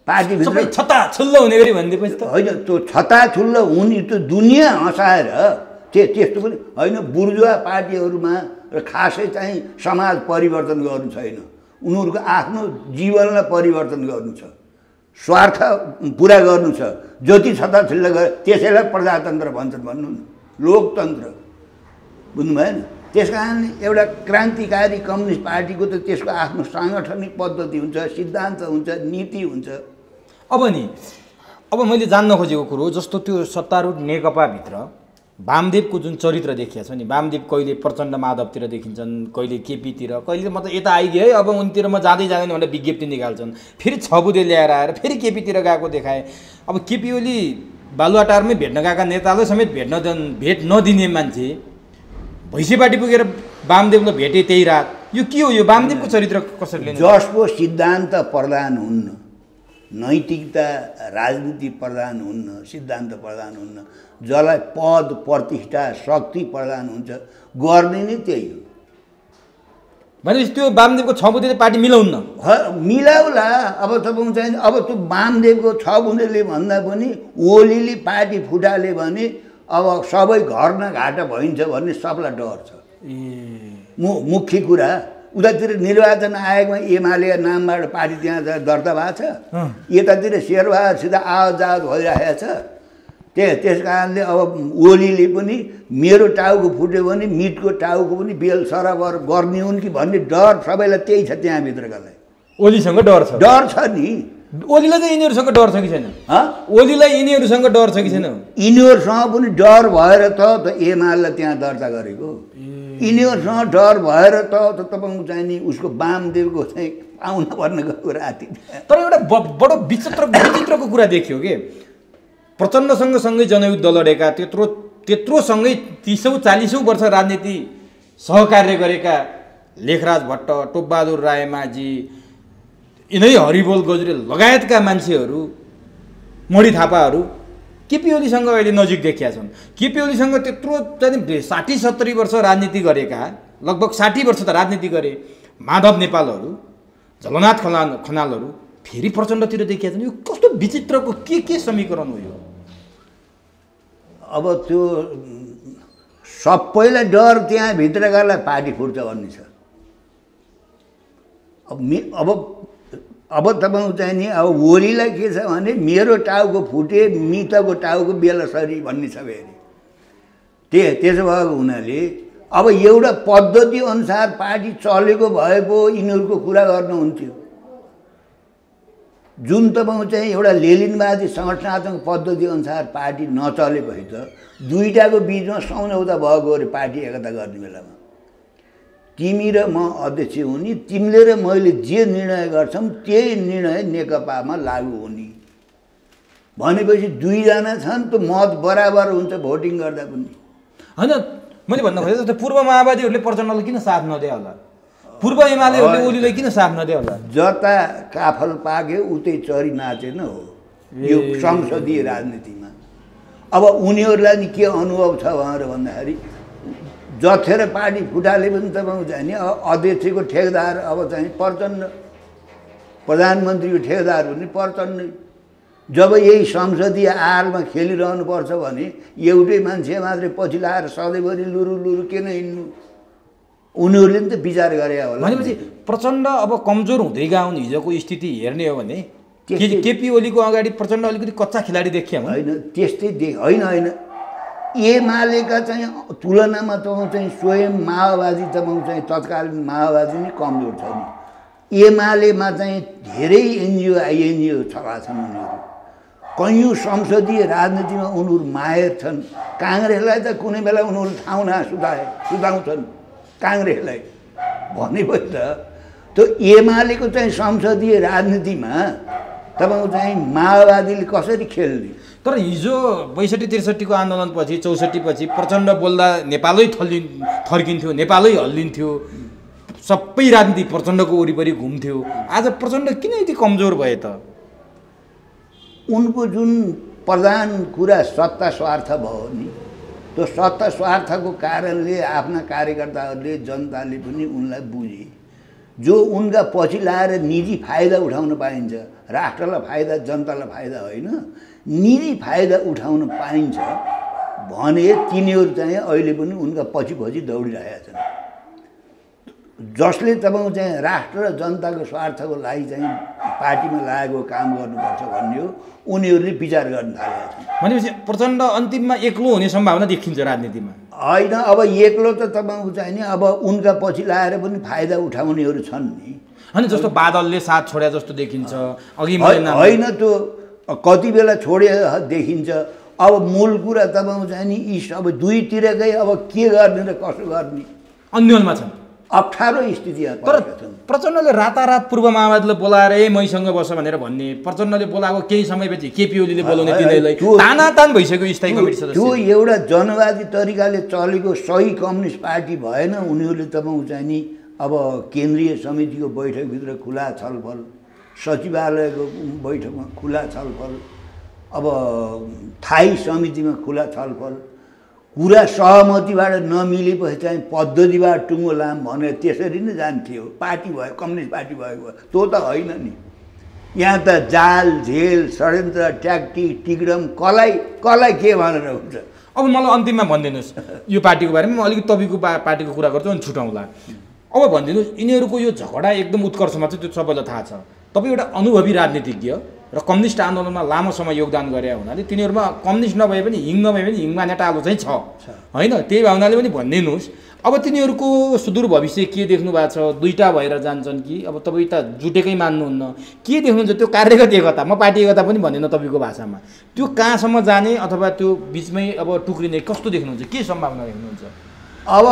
पार्टीभित्र छत्ताछुल्लो हुने गरी भनिदिएपछि त होइन त्यो छत्ताछुल्लो हुने त्यो दुनियाँ हँसाएर त्यस्तो पनि होइन बुर्जुवा पार्टीहरूमा खासै चाहिँ समाज परिवर्तन गर्नु छैन उनीहरूको आफ्नो जीवनलाई परिवर्तन गर्नु छ स्वार्थ पुरा गर्नु छ जति छत्ताछुल्लो गरे त्यसैलाई प्रजातन्त्र भन्छन् भन्नु न लोकतन्त्र बुझ्नु भएन त्यस कारणले एउटा क्रान्तिकारी कम्युनिस्ट पार्टीको त त्यसको आफ्नो साङ्गठनिक पद्धति हुन्छ सिद्धान्त हुन्छ नीति हुन्छ अब मैले जान्न खोजेको कुरो जस्तो त्यो सत्तारूढ नेकपाभित्र वामदेवको जुन चरित्र देखिया छ नि वामदेव कहिले प्रचण्ड माधवतिर देखिन्छन् कहिले केपीतिर कहिले मतलब यता आइगयो है अब उनीतिर म जाँदै जाँदैन भनेर विज्ञप्ति निकाल्छन् फेरि 6 बुधे ल्याएर आएर फेरि केपीतिर गएको देखाए अब केपी ओली बालुवाटारमै भेट्न गएका नेतालाई समेत भेट नदिने मान्छे भैँसे पार्टी पुगेर वामदेवलाई भेटे त्यही रात यो के हो यो वामदेवको चरित्र कसरी लिनु जसको सिद्धान्त प्रधान हुन्न नैतिकता राजनीति प्रधान हुन्न सिद्धान्त प्रधान हुन्न जसलाई पद प्रतिष्ठा शक्ति प्रदान हुन्छ गर्ने नै त्यही हो भनेपछि त्यो वामदेवको 6 बुँदेले पार्टी मिलाउन्न मिलाउला अब तपाईँ चाहिँ अब त्यो वामदेवको 6 बुँदेले भन्दा पनि ओलीले पार्टी फुटाले भने अब सबै घर न घाटा भइन्छ भन्ने सबलाई डर छ मुख्य कुरा उतातिर निर्वाचन आयोगमा एमाले नामबाट पार्टी त्यहाँ दर्ता भएको छ यतातिर शेरबहादुरसित आवत भइरहेको छ त्यस कारणले अब ओलीले पनि मेरो टाउको फुट्यो भने मिटको टाउको पनि बेल सराबर गर्ने हुन् कि भन्ने डर सबैलाई त्यही छ त्यहाँभित्रकालाई ओलीसँग डर छ नि ओलीलाई चाहिँ यिनीहरूसँग डर छ कि छैन ओलीलाई यिनीहरूसँग डर छ कि छैन यिनीहरूसँग पनि डर भएर त एमालेलाई त्यहाँ दर्ता गरेको यिनीहरूसँग डर भएर त तपाईँको चाहिँ नि उसको वामदेवको चाहिँ पाउन पर्नेको कुरा तर एउटा बडो विचित्रको कुरा देखियो कि प्रचण्डसँग सँगै जनयुद्ध लडेका त्यत्रोसँगै 30-40 वर्ष राजनीति सहकार्य गरेका लेखराज भट्ट टोपबहादुर रायमाझी यिनै हरिबोल गजुरेल लगायतका मान्छेहरू मणि थापाहरू केपी ओलीसँग अहिले नजिक देखिया छन्। केपी ओलीसँग त्यत्रो चाहिँ 60-70 वर्ष राजनीति गरेका, लगभग 60 वर्ष त राजनीति गरे माधव नेपालहरू, झलनाथ खनालहरू फेरि प्रचण्डतिर देखिया छन्। यो कस्तो विचित्रको के समीकरण हो यो? अब त्यो सबैलाई डर त्यहाँ भित्रकालाई पार्टी फुट्छ भन्ने छ। अब तपाईँ चाहिँ नि अब ओलीलाई के छ भने मेरो टाउको फुटे मितको टाउको बेलसरी भन्ने छ फेरि। त्यसो भएको हुनाले अब एउटा पद्धति अनुसार पार्टी चलेको भए पो यिनीहरूको कुरा गर्नुहुन्थ्यो। जुन तपाईँ चाहिँ एउटा लेलिनवादी संगठनात्मक पद्धति अनुसार पार्टी नचलेपछि त दुईटाको बिचमा सम्झौता भएको अरे पार्टी एकता गर्ने बेलामा तिमी र म अध्यक्ष हुने, तिमीले र मैले जे निर्णय गर्छौँ त्यही निर्णय नेकपामा लागू हुने भनेपछि दुईजना छन् त मत बराबर हुन्छ भोटिङ गर्दा पनि। होइन मैले भन्न खोजेँ जस्तो पूर्व माओवादीहरूले प्रचण्डलाई किन साथ नदिए होला, पूर्व एमालेहरूले ओलीलाई किन साथ नदिए होला? जता काफल पाक्यो उतै चरी नाचेन हो यो संसदीय राजनीतिमा। अब उनीहरूलाई नि के अनुभव छ भनेर भन्दाखेरि जथेर पार्टी फुटाले पनि तपाईँ चाहिँ नि अध्यक्षको ठेकदार अब चाहिँ प्रचण्ड, प्रधानमन्त्रीको ठेकदार पनि प्रचण्ड। जब यही संसदीय आहालमा खेलिरहनुपर्छ भने एउटै मान्छे मात्रै पछि लाएर सधैँभरि लुरु लुरु किन हिँड्नु, उनीहरूले नि त विचार गरे होला। भनेपछि प्रचण्ड अब कमजोर हुँदै गयो भने हिजोको स्थिति हेर्ने हो भने केपी ओलीको अगाडि प्रचण्ड अलिकति कच्चा खेलाडी देखियो होइन? त्यस्तै होइन एमालेका चाहिँ तुलनामा तपाईँ चाहिँ स्वयं माओवादी तपाईँ चाहिँ तत्कालीन माओवादी नै कमजोर छ नि। एमालेमा चाहिँ धेरै एनजिओ आइएनजिओ छका छन् उनीहरू, कैयौँ संसदीय राजनीतिमा उनीहरू माहिर छन्। काङ्ग्रेसलाई त कुनै बेला उनीहरू ठाउँ सुताउँछन् काङ्ग्रेसलाई भनेपछि त त्यो एमालेको चाहिँ संसदीय राजनीतिमा तपाईँको चाहिँ माओवादीले कसरी खेल्ने? तर हिजो 62-63 आन्दोलनपछि 64 पछि प्रचण्ड बोल्दा नेपालै थर्किन्थ्यो, नेपालै हल्लिन्थ्यो, सबै राजनीति प्रचण्डको वरिपरि घुम्थ्यो। आज प्रचण्ड किन यति कमजोर भए त? उनको जुन प्रधान कुरा सत्ता स्वार्थ भयो नि, त्यो सत्ता स्वार्थको कारणले आफ्ना कार्यकर्ताहरूले जनताले पनि उनलाई बुझे। जो उनका पछि लाएर निजी फाइदा उठाउन पाइन्छ, राष्ट्रलाई फाइदा जनतालाई फाइदा होइन, निजी फाइदा उठाउन पाइन्छ भने तिनीहरू चाहिँ अहिले पनि उनका पछि दौडिरहेका छन्। जसले तपाईँको चाहिँ राष्ट्र र जनताको स्वार्थको लागि चाहिँ पार्टीमा लागेको काम गर्नुपर्छ भन्ने हो उनीहरूले विचार गर्न थालेका छन्। भनेपछि प्रचण्ड अन्तिममा एक्लो हुने सम्भावना देखिन्छ राजनीतिमा? होइन, अब एक्लो त तपाईँको चाहिँ नि अब उनका पछि लाएर पनि फाइदा उठाउनेहरू छन् नि। होइन जस्तो बादलले साथ छोड्या जस्तो देखिन्छ अघि। होइन त्यो कति बेला छोडे देखिन्छ। अब मूल कुरा तपाईँको चाहिँ नि यी अब दुईतिरकै अब के गर्ने र कसो गर्ने अन्यलमा छन्, अप्ठ्यारो स्थितिमा परेका छन्। प्रचण्डले रातारात पूर्व माओवादीलाई बोलाएर मैसँग बस भनेर भन्ने, प्रचण्डले बोलाएको केही समयपछि केपी ओलीले बोलाउने तिनीहरूलाई तानातान भइसक्यो स्थायी कमिटी सदस्य। त्यो एउटा जनवादी तरिकाले चलेको सही कम्युनिस्ट पार्टी भएन। उनीहरूले तपाईँको चाहिँ नि अब केन्द्रीय समितिको बैठकभित्र खुला छलफल, सचिवालयको बैठकमा खुला छलफल, अब स्थायी समितिमा खुला छलफल, कुरा सहमतिबाट नमिलेपछि चाहिँ पद्धतिबाट टुङ्गो लाम भने त्यसरी नै जान्थ्यो। पार्टी भयो, कम्युनिस्ट पार्टी भएको त्यो त होइन नि। यहाँ त जाल झेल षड्यन्त्र ट्याक्टिक टिक्रम कसलाई के भनेर हुन्छ। अब मलाई अन्तिममा भनिदिनुहोस् यो पार्टीको बारेमा, म अलिकति तपाईँको पार्टीको कुरा गर्छु अनि छुटाउँला। अब भनिदिनुहोस् यिनीहरूको यो झगडा एकदम उत्कर्षमा छ, त्यो सबैलाई थाहा छ। तपाईँ एउटा अनुभवी राजनीतिज्ञ र कम्युनिस्ट आन्दोलनमा लामो समय योगदान गरे हुनाले तिनीहरूमा कम्युनिस्ट नभए पनि हिङ नभए पनि हिङमा नेटालो चाहिँ छ होइन? त्यही भावनाले पनि भनिदिनुहोस् अब तिनीहरूको सुदूर भविष्य के देख्नु भएको छ? दुईटा भएर जान्छन् कि अब तपाईँ त जुटेकै मान्नुहुन्न? के देख्नुहुन्छ त्यो कार्यगत एकता? म पार्टी एकता पनि भन्दिनँ तपाईँको भाषामा, त्यो कहाँसम्म जाने अथवा त्यो बिचमै अब टुक्रिने कस्तो देख्नुहुन्छ? के सम्भावना देख्नुहुन्छ? अब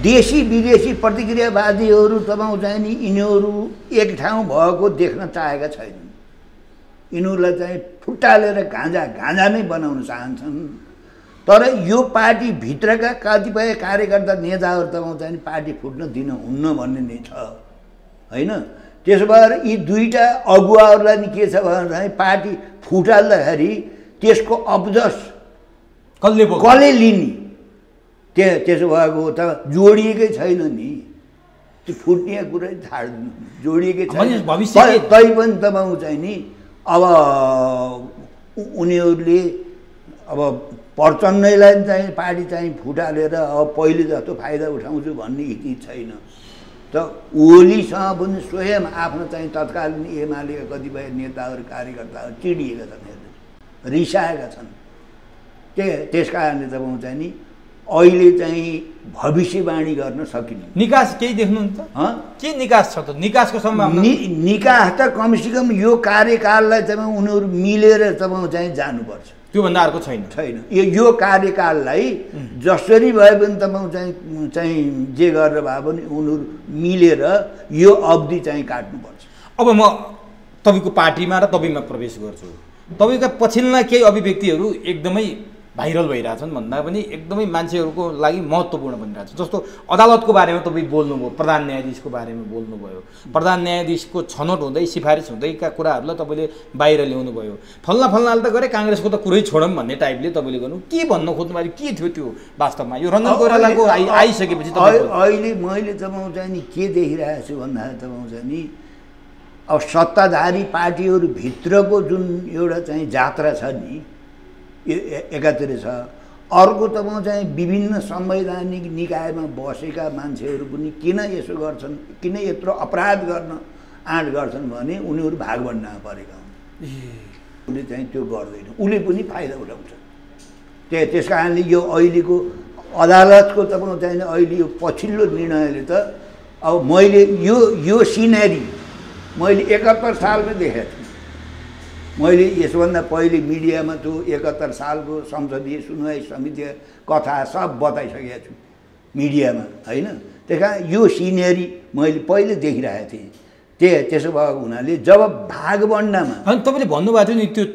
देशी विदेशी प्रतिक्रियावादीहरू तपाईँको चाहिँ नि यिनीहरू एक ठाउँ भएको देख्न चाहेका छैनन्। यिनीहरूलाई चाहिँ फुटालेर गाँजा नै बनाउन चाहन्छन्। तर यो पार्टीभित्रका कतिपय कार्यकर्ता नेताहरू तपाईँको चाहिँ पार्टी फुट्न दिन हुन्न भन्ने नै छ होइन? त्यसो भएर यी दुईटा अगुवाहरूलाई नि के छ भने पार्टी फुटाल्दाखेरि त्यसको अब्जस कसले लिने त्यसो भएको त जोडिएकै छैन नि त्यो फुट्ने कुरै छाड्नु जोडिएकै छैन तै पनि तपाईँ चाहिँ नि अब उनीहरूले अब प्रचण्डलाई चाहिँ पार्टी चाहिँ फुटालेर अब पहिले जस्तो फाइदा उठाउँछु भन्ने स्थिति छैन त ओलीसँग पनि स्वयं आफ्नो चाहिँ तत्कालीन एमालेका कतिपय नेताहरू कार्यकर्ताहरू चिडिएका छन् हेर्नु रिसाएका छन् त्यस कारणले तपाईँ चाहिँ नि अहिले चाहिँ भविष्यवाणी गर्न सकिने निकास केही देख्नुहुन्छ के निकास छ त निकासको सम्भावना निकास त कमसेकम यो कार्यकाललाई तपाईँ उनीहरू मिलेर तपाईँ चाहिँ जानुपर्छ त्योभन्दा अर्को छैन यो कार्यकाललाई जसरी भए पनि तपाईँ चाहिँ जे गरेर भए पनि उनीहरू मिलेर यो अवधि चाहिँ काट्नुपर्छ अब म तपाईँको पार्टीमा र तपाईँमा प्रवेश गर्छु तपाईँका पछिल्ला केही अभिव्यक्तिहरू एकदमै भाइरल भइरहेछन् भन्दा पनि एकदमै मान्छेहरूको लागि महत्त्वपूर्ण बनिरहेछ जस्तो अदालतको बारेमा तपाईँ बोल्नुभयो प्रधान न्यायाधीशको बारेमा बोल्नुभयो प्रधान न्यायाधीशको छनौट हुँदै सिफारिस हुँदैका कुराहरूलाई तपाईँले बाहिर ल्याउनुभयो फल्नाले त गरे काङ्ग्रेसको त कुरै छोडौँ भन्ने टाइपले तपाईँले गर्नु के भन्न खोज्नुभयो के थियो त्यो वास्तवमा यो रञ्जन कोइरालाको आइसकेपछि अहिले मैले तपाईँ चाहिँ नि के देखिरहेको छु भन्दाखेरि तपाईँ चाहिँ नि अब सत्ताधारी पार्टीहरूभित्रको जुन एउटा चाहिँ जात्रा छ नि एकातिर छ अर्को तपाईँ चाहिँ विभिन्न संवैधानिक निकायमा बसेका मान्छेहरू पनि किन यसो गर्छन् किन यत्रो अपराध गर्न आँट गर्छन् भने उनीहरू भागभण्डामा परेका हुन् उसले चाहिँ त्यो गर्दैन उसले पनि फाइदा उठाउँछ त्यस कारणले यो अहिलेको अदालतको तपाईँ चाहिँ अहिले यो पछिल्लो निर्णयले त अब मैले यो सिनेरी मैले 71 सालमा देखेको थिएँ मैले यसभन्दा पहिले मिडियामा त्यो 71 सालको संसदीय सुनवाई समिति कथा सब बताइसकेको छु मिडियामा होइन त्यस कारण यो सिनेरी मैले पहिले देखिरहेको थिएँ त्यसो भएको हुनाले जब भागभण्डामा अनि तपाईँले भन्नुभएको थियो नि त्यो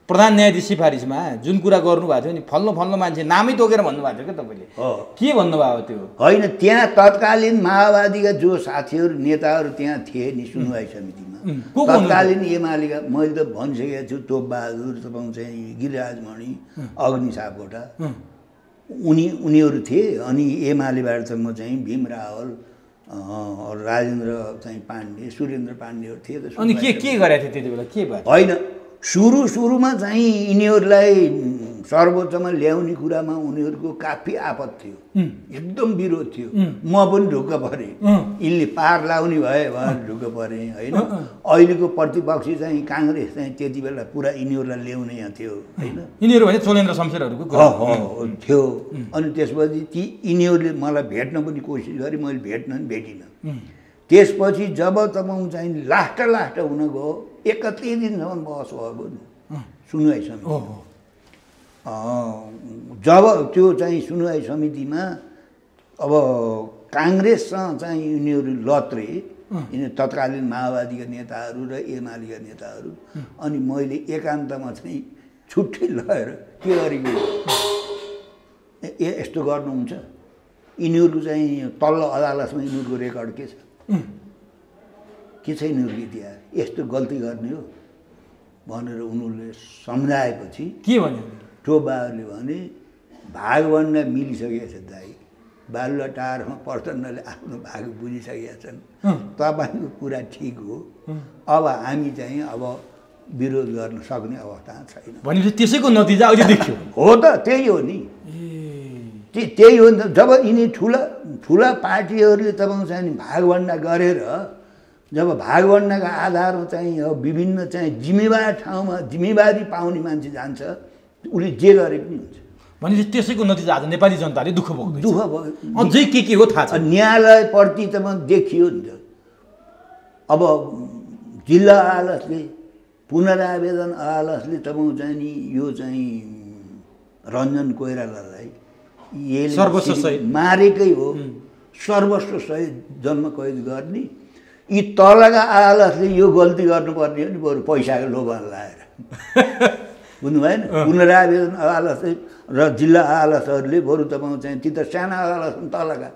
प्रधान न्यायाधीश सिफारिसमा जुन कुरा गर्नुभएको थियो नि फल्लो मान्छे नामै तोकेर भन्नुभएको थियो क्या तपाईँले के भन्नुभएको थियो होइन त्यहाँ तत्कालीन माओवादीका जो साथीहरू नेताहरू त्यहाँ थिए नि सुनवाई समितिमा तत्कालीन एमालेका मैले त भनिसकेको छु तोपबहादुर तपाईँ चाहिँ गिरिराजमणि अग्नि सापकोटा उनीहरू थिए अनि एमालेबाट चाहिँ म चाहिँ भीम रावल राजेन्द्र चाहिँ पाण्डे सुरेन्द्र पाण्डेहरू थिए त अनि के गरेको थियो त्यति बेला के भयो होइन सुरुमा चाहिँ यिनीहरूलाई सर्वोच्चमा ल्याउने कुरामा उनीहरूको काफी आपत थियो एकदम विरोध थियो म पनि ढुक्क परेँ यिनले पार लाउने भए भनेर ढुक्क परेँ होइन अहिलेको प्रतिपक्षी चाहिँ काङ्ग्रेस चाहिँ त्यति बेला पुरा यिनीहरूलाई ल्याउने यहाँ थियो होइन यिनीहरू भने चोलेन्द्र शमशेरहरूको थियो अनि त्यसपछि यिनीहरूले मलाई भेट्न पनि कोसिस गरेँ मैले भेट्न पनि भेटिनँ त्यसपछि जब तपाईँ चाहिँ लास्ट हुन गयो 31 दिनसम्म बहस भएको नि सुनवाई समिति जब त्यो चाहिँ सुनवाई समितिमा अब काङ्ग्रेससँग चाहिँ यिनीहरू लत्रे यिनीहरू तत्कालीन माओवादीका नेताहरू र एमालेका नेताहरू अनि मैले एकान्तमा चाहिँ छुट्टै लगेर के गरेको यस्तो गर्नुहुन्छ यिनीहरूको चाहिँ तल्लो अदालतमा यिनीहरूको रेकर्ड के छ यिनीहरूको इतिहास यस्तो गल्ती गर्ने हो भनेर उनीहरूले सम्झाएपछि के भन्यो टोबाहरूले भने भागभन्डा मिलिसकेका छ दाइ बालुवाटारमा प्रचण्डले आफ्नो भाग बुझिसकेका छन् तपाईँको कुरा ठिक हो अब हामी चाहिँ अब विरोध गर्न सक्ने अवस्था छैन भनेपछि त्यसैको नतिजा अहिले देखियो हो त त्यही हो नि त्यही हो नि त जब यिनी ठुला पार्टीहरूले तपाईँ चाहिँ भागभन्डा गरेर जब भागभन्डाका आधारमा चाहिँ विभिन्न चाहिँ जिम्मेवार ठाउँमा जिम्मेवारी पाउने मान्छे जान्छ उसले जे गरे पनि हुन्छ भनेपछि त्यसैको नतिजा आज नेपाली जनताले दुःख भयो अझै के हो थाहा छ न्यायालयप्रति तपाईँ देखियो नि त अब जिल्ला अदालतले पुनरावेदन अदालतले तपाईँ चाहिँ नि यो चाहिँ रञ्जन कोइरालालाई मारेकै हो सर्वस्व सहित जन्म कैद गर्ने यी तलका अदालतले यो गल्ती गर्नुपर्ने हो नि बरु पैसाको लोभमा लाएर बुझ्नु भएन पुनरावेदन अदालत र जिल्ला अदालतहरूले बरु तपाईँ चाहिँ ती त साना अदालत तलका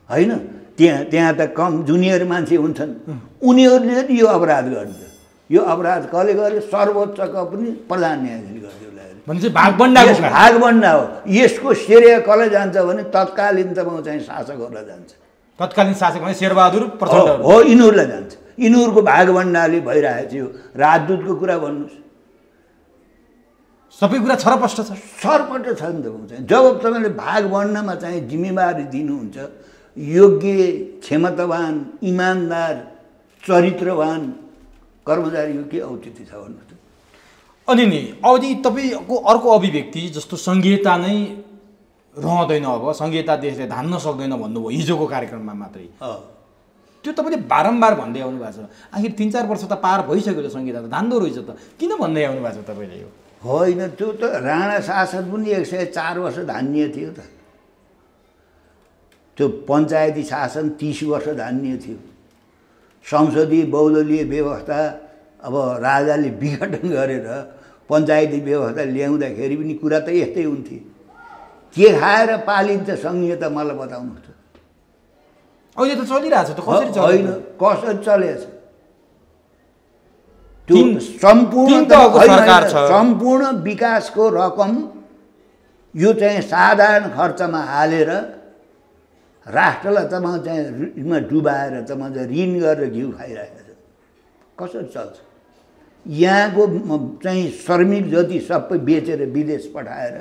होइन त्यहाँ त कम जुनियर मान्छे हुन्छन् उनीहरूले यो अपराध गर्छ यो अपराध कसले गर्यो सर्वोच्चका पनि प्रधान न्यायाधीशले गरिदियो भनेपछि भागबण्डा हो। यसको श्रेय कसलाई जान्छ भने तत्कालीन तपाईँको चाहिँ शासकहरूलाई जान्छ। तत्कालीन शासक भने शेरबहादुर प्रचण्ड हो, यिनीहरूलाई जान्छ। यिनीहरूको भागबण्डाले भइरहेको थियो। राजदूतको कुरा भन्नुहोस्, सबै कुरा छरपष्ट छ। छरपष्ट छ नि तपाईँको चाहिँ। जब तपाईँले भागबण्डामा चाहिँ जिम्मेवारी दिनुहुन्छ, योग्य, क्षमतावान, इमान्दार, चरित्रवान कर्मचारीको के औचित्य छ भन्नुहोस् त। अनि नि अवधि तपाईँको अर्को अभिव्यक्ति जस्तो संहिता नै रहँदैन, अब संहिता देशले धान्न सक्दैन भन्नुभयो हिजोको कार्यक्रममा मात्रै। त्यो तपाईँले बारम्बार भन्दै आउनु भएको छ। आखिर 3-4 वर्ष त पार भइसक्यो त, संहिता त धान्दो रहेछ त, किन भन्दै आउनु भएको छ तपाईँले यो? होइन, त्यो त राणा शासन पनि 104 वर्ष धान्य थियो त। त्यो पञ्चायती शासन 30 वर्ष धान्य थियो। संसदीय बहुदलीय व्यवस्था अब राजाले विघटन गरेर पञ्चायती व्यवस्था ल्याउँदाखेरि पनि कुरा त यस्तै हुन्थ्यो। के खाएर पालिन्छ संहिता मलाई बताउनुहोस् त। अहिले त चलिरहेछ त, कसरी चल्छ? होइन, कसरी चलेछ? त्यो सम्पूर्ण विकासको रकम यो चाहिँ साधारण खर्चमा हालेर राष्ट्रलाई तपाईँ चाहिँ ऋणमा डुबाएर तपाईँ चाहिँ ऋण गरेर घिउ खाइरहेको छ। कसरी चल्छ? यहाँको चाहिँ श्रमिक जति सबै बेचेर विदेश पठाएर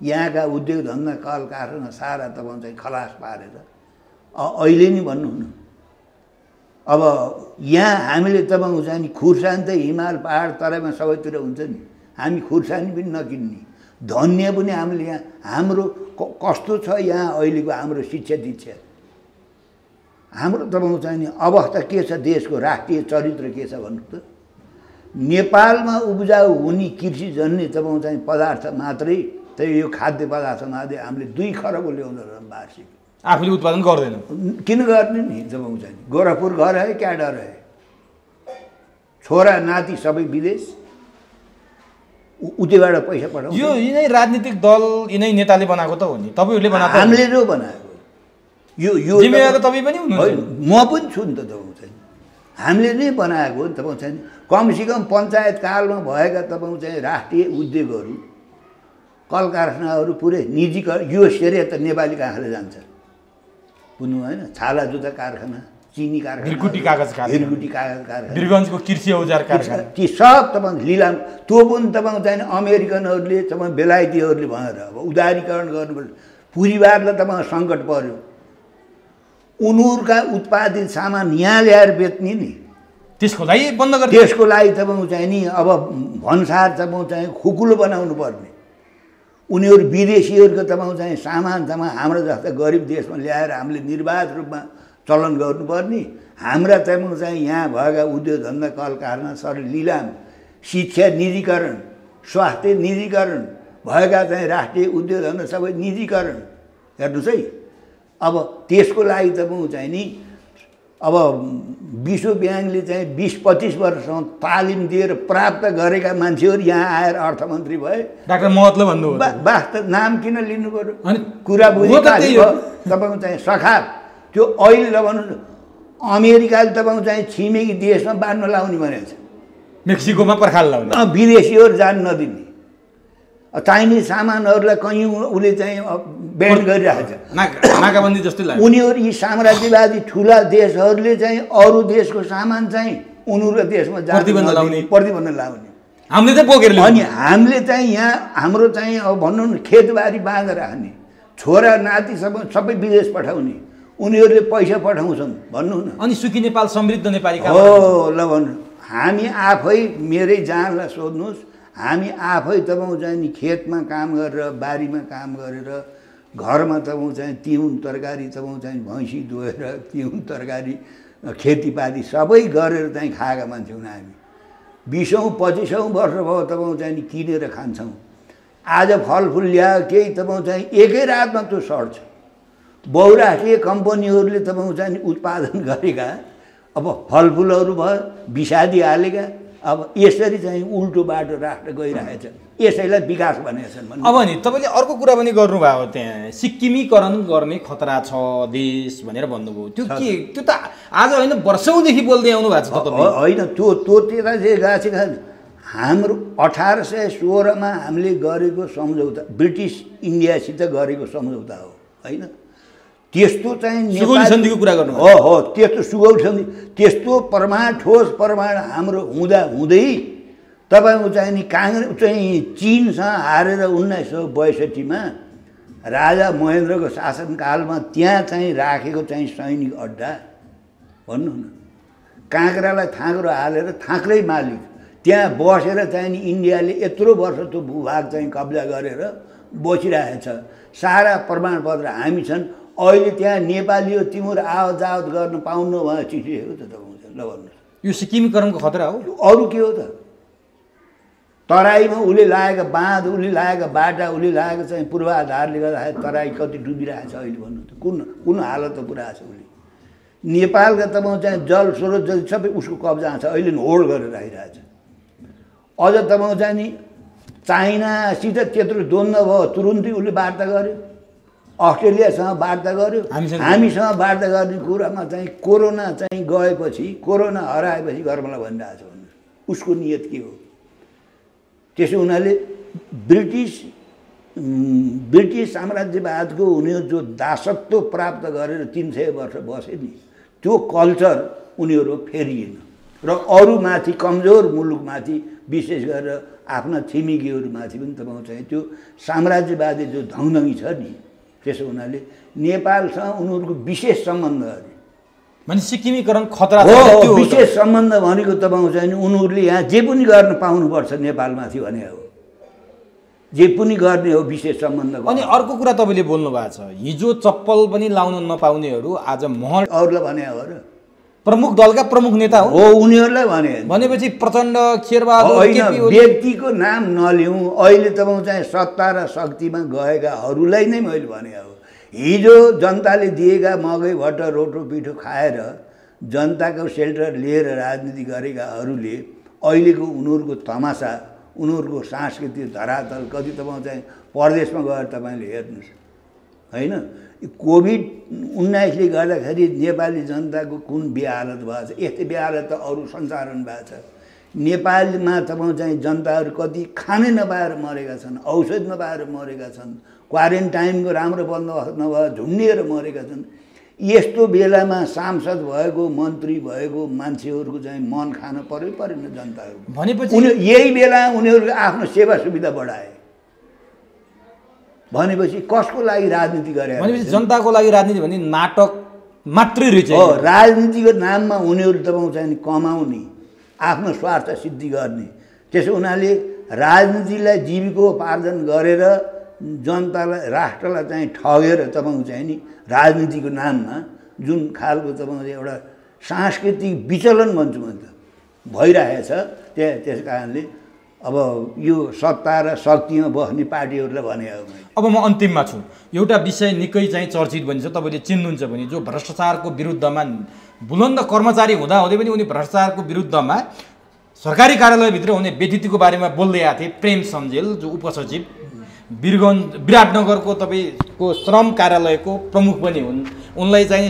यहाँका उद्योग धन्दा कल कारखाना सारा तपाईँ चाहिँ खलास पारेर अहिले नि भन्नु न। अब यहाँ हामीले तपाईँको चाहिँ खुर्सानी त हिमाल पहाड तराईमा सबैतिर हुन्छ नि, हामी खुर्सानी पनि नकिन्ने, धनियाँ पनि हामीले यहाँ हाम्रो कस्तो छ यहाँ अहिलेको हाम्रो शिक्षा दीक्षा, हाम्रो तपाईँको चाहिँ अवस्था के छ, देशको राष्ट्रिय चरित्र के छ भन्नु त। नेपालमा उब्जाउ हुने कृषिजन्य तपाईँको चाहिँ पदार्थ मात्रै, त्यही यो खाद्य पदार्थ मात्रै हामीले 2 खरब ल्याउँदो रहेछौँ वार्षिक। आफूले उत्पादन गर्दैन, किन गर्ने नि? तपाईँको चाहिँ गोरखपुर घर है, क्या डर है? छोरा नाति सबै विदेश, उतैबाट पैसा पठाउँछ। यो यिनै राजनीतिक दल, यिनै नेताले बनाएको त हो नि, तपाईँहरूले बनाएको? हामीले जो बनाएको। यो जिम्मेवार त तपाईँ पनि हुनुहुन्छ। म पनि छु नि त तपाईँको चाहिँ। हामीले नै बनाएको हो नि तपाईँको चाहिँ। कमसेकम पञ्चायत कालमा भएका तपाईँको चाहिँ राष्ट्रिय उद्योगहरू, कल कारखानाहरू पुरै निजीकरण, यो श्रेय त नेपाली काखले जान्छ। बुझ्नु होइन? छाला जुत्ता कारखाना, चिनी कारखाना, भिरकुटी कागज कारखाना, वीरगञ्जको कृषि औजार कारखाना, ती सब तपाईँ लिलाम। त्यो पनि तपाईँको चाहिँ अमेरिकनहरूले, तपाईँ बेलायतीहरूले भनेर अब उदारीकरण गर्नुपर्छ। परिवारलाई तपाईँ सङ्कट पर्यो, उनीहरूका उत्पादित सामान यहाँ ल्याएर बेच्ने नि, त्यसको लागि बन्द गर्नु। त्यसको लागि तपाईँको चाहिँ नि अब भन्सार तपाईँको चाहिँ खुकुलो बनाउनु पर्ने। उनीहरू विदेशीहरूको तपाईँको चाहिँ सामान हाम्रो जस्ता गरिब देशमा ल्याएर हामीले निर्वाध रूपमा चलन गर्नुपर्ने। हाम्रा तपाईँको चाहिँ यहाँ भएका उद्योग धन्दा कल कारखाना सर लिलाम, शिक्षा निजीकरण, स्वास्थ्य निजीकरण, भएका चाहिँ राष्ट्रिय उद्योग धन्दा सबै निजीकरण। हेर्नुहोस् है, अब त्यसको लागि तपाईँको चाहिँ नि अब विश्व ब्याङ्कले चाहिँ 20-25 वर्षसम्म तालिम दिएर प्राप्त गरेका मान्छेहरू यहाँ आएर अर्थमन्त्री भए। डाक्टर महतले भन्नुभयो वास्तव नाम किन लिनु पर्यो? अनि कुरा बुझ्नु तपाईँको चाहिँ सखाप। त्यो अहिले भन्नु अमेरिकाले तपाईँको चाहिँ छिमेकी देशमा बाँड्न लाउने भनेको छ, मेक्सिकोमा पर्खाल लाउने, विदेशीहरू जान नदिने, चाहिने सामानहरूलाई कहीँ उसले चाहिँ ब्यान गरिरहेको छ। नाकाबन्दी जस्तै लाग्यो। उनीहरू यी साम्राज्यवादी ठुला देशहरूले चाहिँ अरू देशको सामान चाहिँ उनीहरूको देशमा प्रतिबन्ध लाउने। हामीले चाहिँ बोकेर अनि हामीले चाहिँ यहाँ हाम्रो चाहिँ अब भन्नु न खेतबारी बाँधेर राख्ने, छोरा नाति सबै विदेश पठाउने, उनीहरूले पैसा पठाउँछन् भन्नु न। अनि सुखी नेपाल समृद्ध नेपाली हो ल भन्नु। हामी आफै मेरै जानलाई सोध्नुहोस्, हामी आफै तपाईँको चाहिँ नि खेतमा काम गरेर, बारीमा काम गरेर, घरमा तपाईँको चाहिँ तिउन तरकारी तपाईँको चाहिँ भैँसी दुहेर तिउन तरकारी खेतीपाती सबै गरेर चाहिँ खाएका मान्छे हुन् हामी। 20औँ-25औँ वर्ष भयो तपाईँको चाहिँ नि किनेर खान्छौँ। आज फलफुल ल्यायो केही तपाईँको चाहिँ एकै रातमा त्यो सर्छ। बहुराष्ट्रिय कम्पनीहरूले तपाईँको चाहिँ उत्पादन गरेका अब फलफुलहरू भयो, विषादी हालेका, अब यसरी चाहिँ उल्टो बाटो राष्ट्र गइरहेछ। यसैलाई विकास भनेका छन्। अब नि तपाईँले अर्को कुरा पनि गर्नुभयो, त्यहाँ सिक्किमीकरण गर्ने खतरा छ देश भनेर भन्नुभयो। त्यो के? त्यो त आज होइन वर्षौँदेखि बोल्दै आउनु भएको छ। होइन, त्यो त्यता चाहिँ गएको छ। हाम्रो 1816 हामीले गरेको सम्झौता ब्रिटिस इन्डियासित गरेको सम्झौता हो होइन। त्यस्तो चाहिँ सुगौली सन्धिको कुरा गर्नु हो त्यस्तो सुगौली सन्धि त्यस्तो ठोस प्रमाण हाम्रो हुँदा हुँदै तपाईँको चाहिँ नि काङ्ग्रेस चाहिँ चिनसँग हारेर 1962 राजा महेन्द्रको शासनकालमा त्यहाँ चाहिँ राखेको चाहिँ सैनिक अड्डा भन्नु न, काँक्रालाई थाँक्रो हालेर थाँक्रै मालिक त्यहाँ बसेर चाहिँ नि इन्डियाले यत्रो वर्ष त्यो भूभाग चाहिँ कब्जा गरेर बसिरहेछ। सारा प्रमाणपत्र हामी छन्। अहिले त्यहाँ नेपाली हो तिम्रो आवत जावत गर्न पाउनु भनेर चिठी हो त तपाईँ ल भन्नुहोस्। यो सिक्किमीकरणको खतरा हो। अरू के हो त? तराईमा उसले लागेको बाँध, उसले लागेको बाटा, उसले लागेको चाहिँ पूर्वाधारले गर्दाखेरि तराई कति डुबिरहेछ अहिले भन्नु त। कुन हालतमा पुऱ्याएको छ उसले? नेपालका तपाईँ चाहिँ जल स्रोत जति सबै उसको कब्जा छ, अहिले होल्ड गरेर राखिरहेछ। अझ तपाईँ चाहिँ नि चाइनासित त्यत्रो द्वन्द्व भयो, तुरुन्तै उसले वार्ता गर्यो, अस्ट्रेलियासँग वार्ता गर्यो, हामीसँग वार्ता गर्ने कुरामा चाहिँ कोरोना चाहिँ गएपछि, कोरोना हराएपछि गर्मला भनिरहेको छ भन्नु। उसको नियत के हो? त्यसो हुनाले ब्रिटिस साम्राज्यवादको उनीहरू जो दासत्व प्राप्त गरेर 300 वर्ष बसे नि, त्यो कल्चर उनीहरू फेरिएन र अरूमाथि कमजोर मुलुकमाथि विशेष गरेर आफ्ना छिमेकीहरूमाथि पनि तपाईँ चाहिँ त्यो साम्राज्यवादी जो धङधङी छ नि, त्यसो हुनाले नेपालसँग उनीहरूको विशेष सम्बन्ध अरे भने सिक्किमीकरण खतरा हो। विशेष सम्बन्ध भनेको तपाईँ चाहिँ उनीहरूले यहाँ जे पनि गर्न पाउनुपर्छ नेपालमाथि भने हो, जे पनि गर्ने हो विशेष सम्बन्ध। अनि अर्को कुरा तपाईँले बोल्नु भएको छ, हिजो चप्पल पनि लाउन नपाउनेहरू आज महल अरूलाई भने हो र प्रमुख दलका प्रमुख नेता हो उनीहरूलाई भने। भनेपछि प्रचण्ड, शेरबहादुर, व्यक्तिको नाम नलिउँ। अहिले तपाईँ चाहिँ सत्ता र शक्तिमा गएकाहरूलाई नै मैले भने हो। हिजो जनताले दिएका मकै भट्ट रोटो पिठो खाएर जनताको सेल्टर लिएर राजनीति गरेकाहरूले अहिलेको उनीहरूको तमासा, उनीहरूको सांस्कृतिक धरातल कति तपाईँ चाहिँ परदेशमा गएर तपाईँले हेर्नुहोस् होइन। कोभिड-19ले गर्दाखेरि नेपाली जनताको कुन बेहालत भएको छ, यस्तै बेहालत त अरू संसारमा भएको छ। नेपालमा तपाईँ चाहिँ जनताहरू कति खानै नपाएर मरेका छन्, औषध नपाएर मरेका छन्, क्वारेन्टाइनको राम्रो बन्दोबस्त नभएर झुन्डिएर मरेका छन्। यस्तो बेलामा सांसद भएको, मन्त्री भएको मान्छेहरूको चाहिँ मन खान परेन जनताहरू। भनेपछि यही बेला उनीहरूले आफ्नो सेवा सुविधा बढाए भनेपछि कसको लागि राजनीति गरे? भनेपछि जनताको लागि राजनीति भने नाटक मात्रै रहेछ हो। राजनीतिको नाममा उनीहरू तपाईँ चाहिँ कमाउने, आफ्नो स्वार्थ सिद्धि गर्ने। त्यसो हुनाले राजनीतिलाई जीविकोपार्जन गरेर जनतालाई, राष्ट्रलाई चाहिँ ठगेर तपाईँ चाहिँ नि राजनीतिको नाममा जुन खालको तपाईँ एउटा सांस्कृतिक विचलन भन्छु म त भइरहेछ, त्यस कारणले अब यो सत्ता र शक्तिमा बस्ने पार्टीहरूलाई भने हो। अब म अन्तिममा छु। एउटा विषय निकै चाहिँ चर्चित बनिन्छ, तपाईँले चिन्नुहुन्छ भने, जो भ्रष्टाचारको विरुद्धमा बुलन्द कर्मचारी हुँदाहुँदै पनि उनी भ्रष्टाचारको विरुद्धमा सरकारी कार्यालयभित्र हुने व्यतिथिको बारेमा बोल्दै आएको थिए। प्रेम सञ्जेल जो उपसचिव विराटनगरको तपाईँको श्रम कार्यालयको प्रमुख पनि हुन्, उनलाई चाहिँ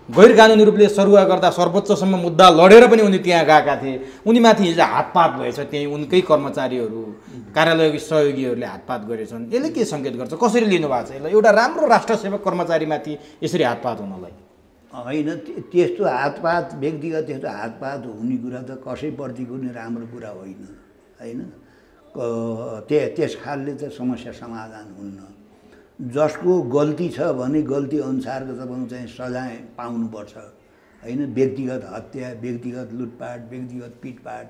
गैर कानुनी रूपले सरुवा गर्दा सर्वोच्चसम्म मुद्दा लडेर पनि उनी त्यहाँ गएका थिए। उनीमाथि हिजो हातपात भएछ, त्यही उनकै कर्मचारीहरू, कार्यालयको सहयोगीहरूले हातपात गरेछन्। यसले के सङ्केत गर्छ? कसरी लिनुभएको छ यसलाई, एउटा राम्रो राष्ट्र सेवक कर्मचारीमाथि यसरी हातपात हुनलाई? होइन, त्यस्तो हातपात, व्यक्तिगत त्यस्तो हातपात हुने कुरा त कसैप्रतिको नै राम्रो कुरा होइन होइन। त्यस खालले त समस्या समाधान हुन्न। जसको गल्ती छ भने गल्ती अनुसारको तपाईँ चाहिँ सजाय पाउनुपर्छ होइन। व्यक्तिगत हत्या, व्यक्तिगत लुटपाट, व्यक्तिगत पिटपाट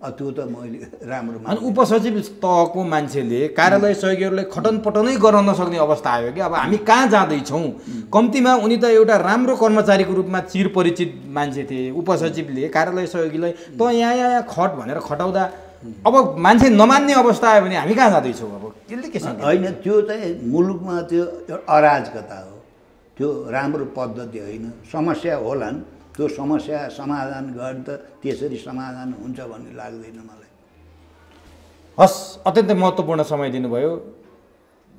त्यो त मैले राम्रो मान्छु। अनि उपसचिव तहको मान्छेले कार्यालय सहयोगीहरूलाई खटनपटनै गर्न नसक्ने अवस्था आयो कि अब हामी कहाँ जाँदैछौँ? कम्तीमा उनी त एउटा राम्रो कर्मचारीको रूपमा चिरपरिचित मान्छे थिए। उपसचिवले कार्यालय सहयोगीलाई त यहाँ खट भनेर खटाउँदा अब मान्छे नमान्ने अवस्था आयो भने हामी कहाँ जाँदैछौँ? अब त्यसले के सङ्केत? होइन, त्यो चाहिँ मुलुकमा त्यो अराजकता हो, त्यो राम्रो पद्धति होइन। समस्या होलान्, त्यो समस्या समाधान गर्न त त्यसरी समाधान हुन्छ भन्ने लाग्दैन मलाई। हस्, अत्यन्तै महत्त्वपूर्ण समय दिनुभयो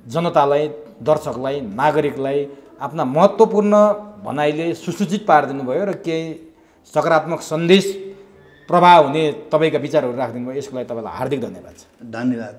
जनतालाई, दर्शकलाई, नागरिकलाई आफ्ना महत्त्वपूर्ण भनाइले सुसूचित पारिदिनु भयो र केही सकारात्मक सन्देश प्रभाव हुने तपाईँका विचारहरू राखिदिनु भयो, यसको लागि तपाईँलाई हार्दिक धन्यवाद छ। धन्यवाद।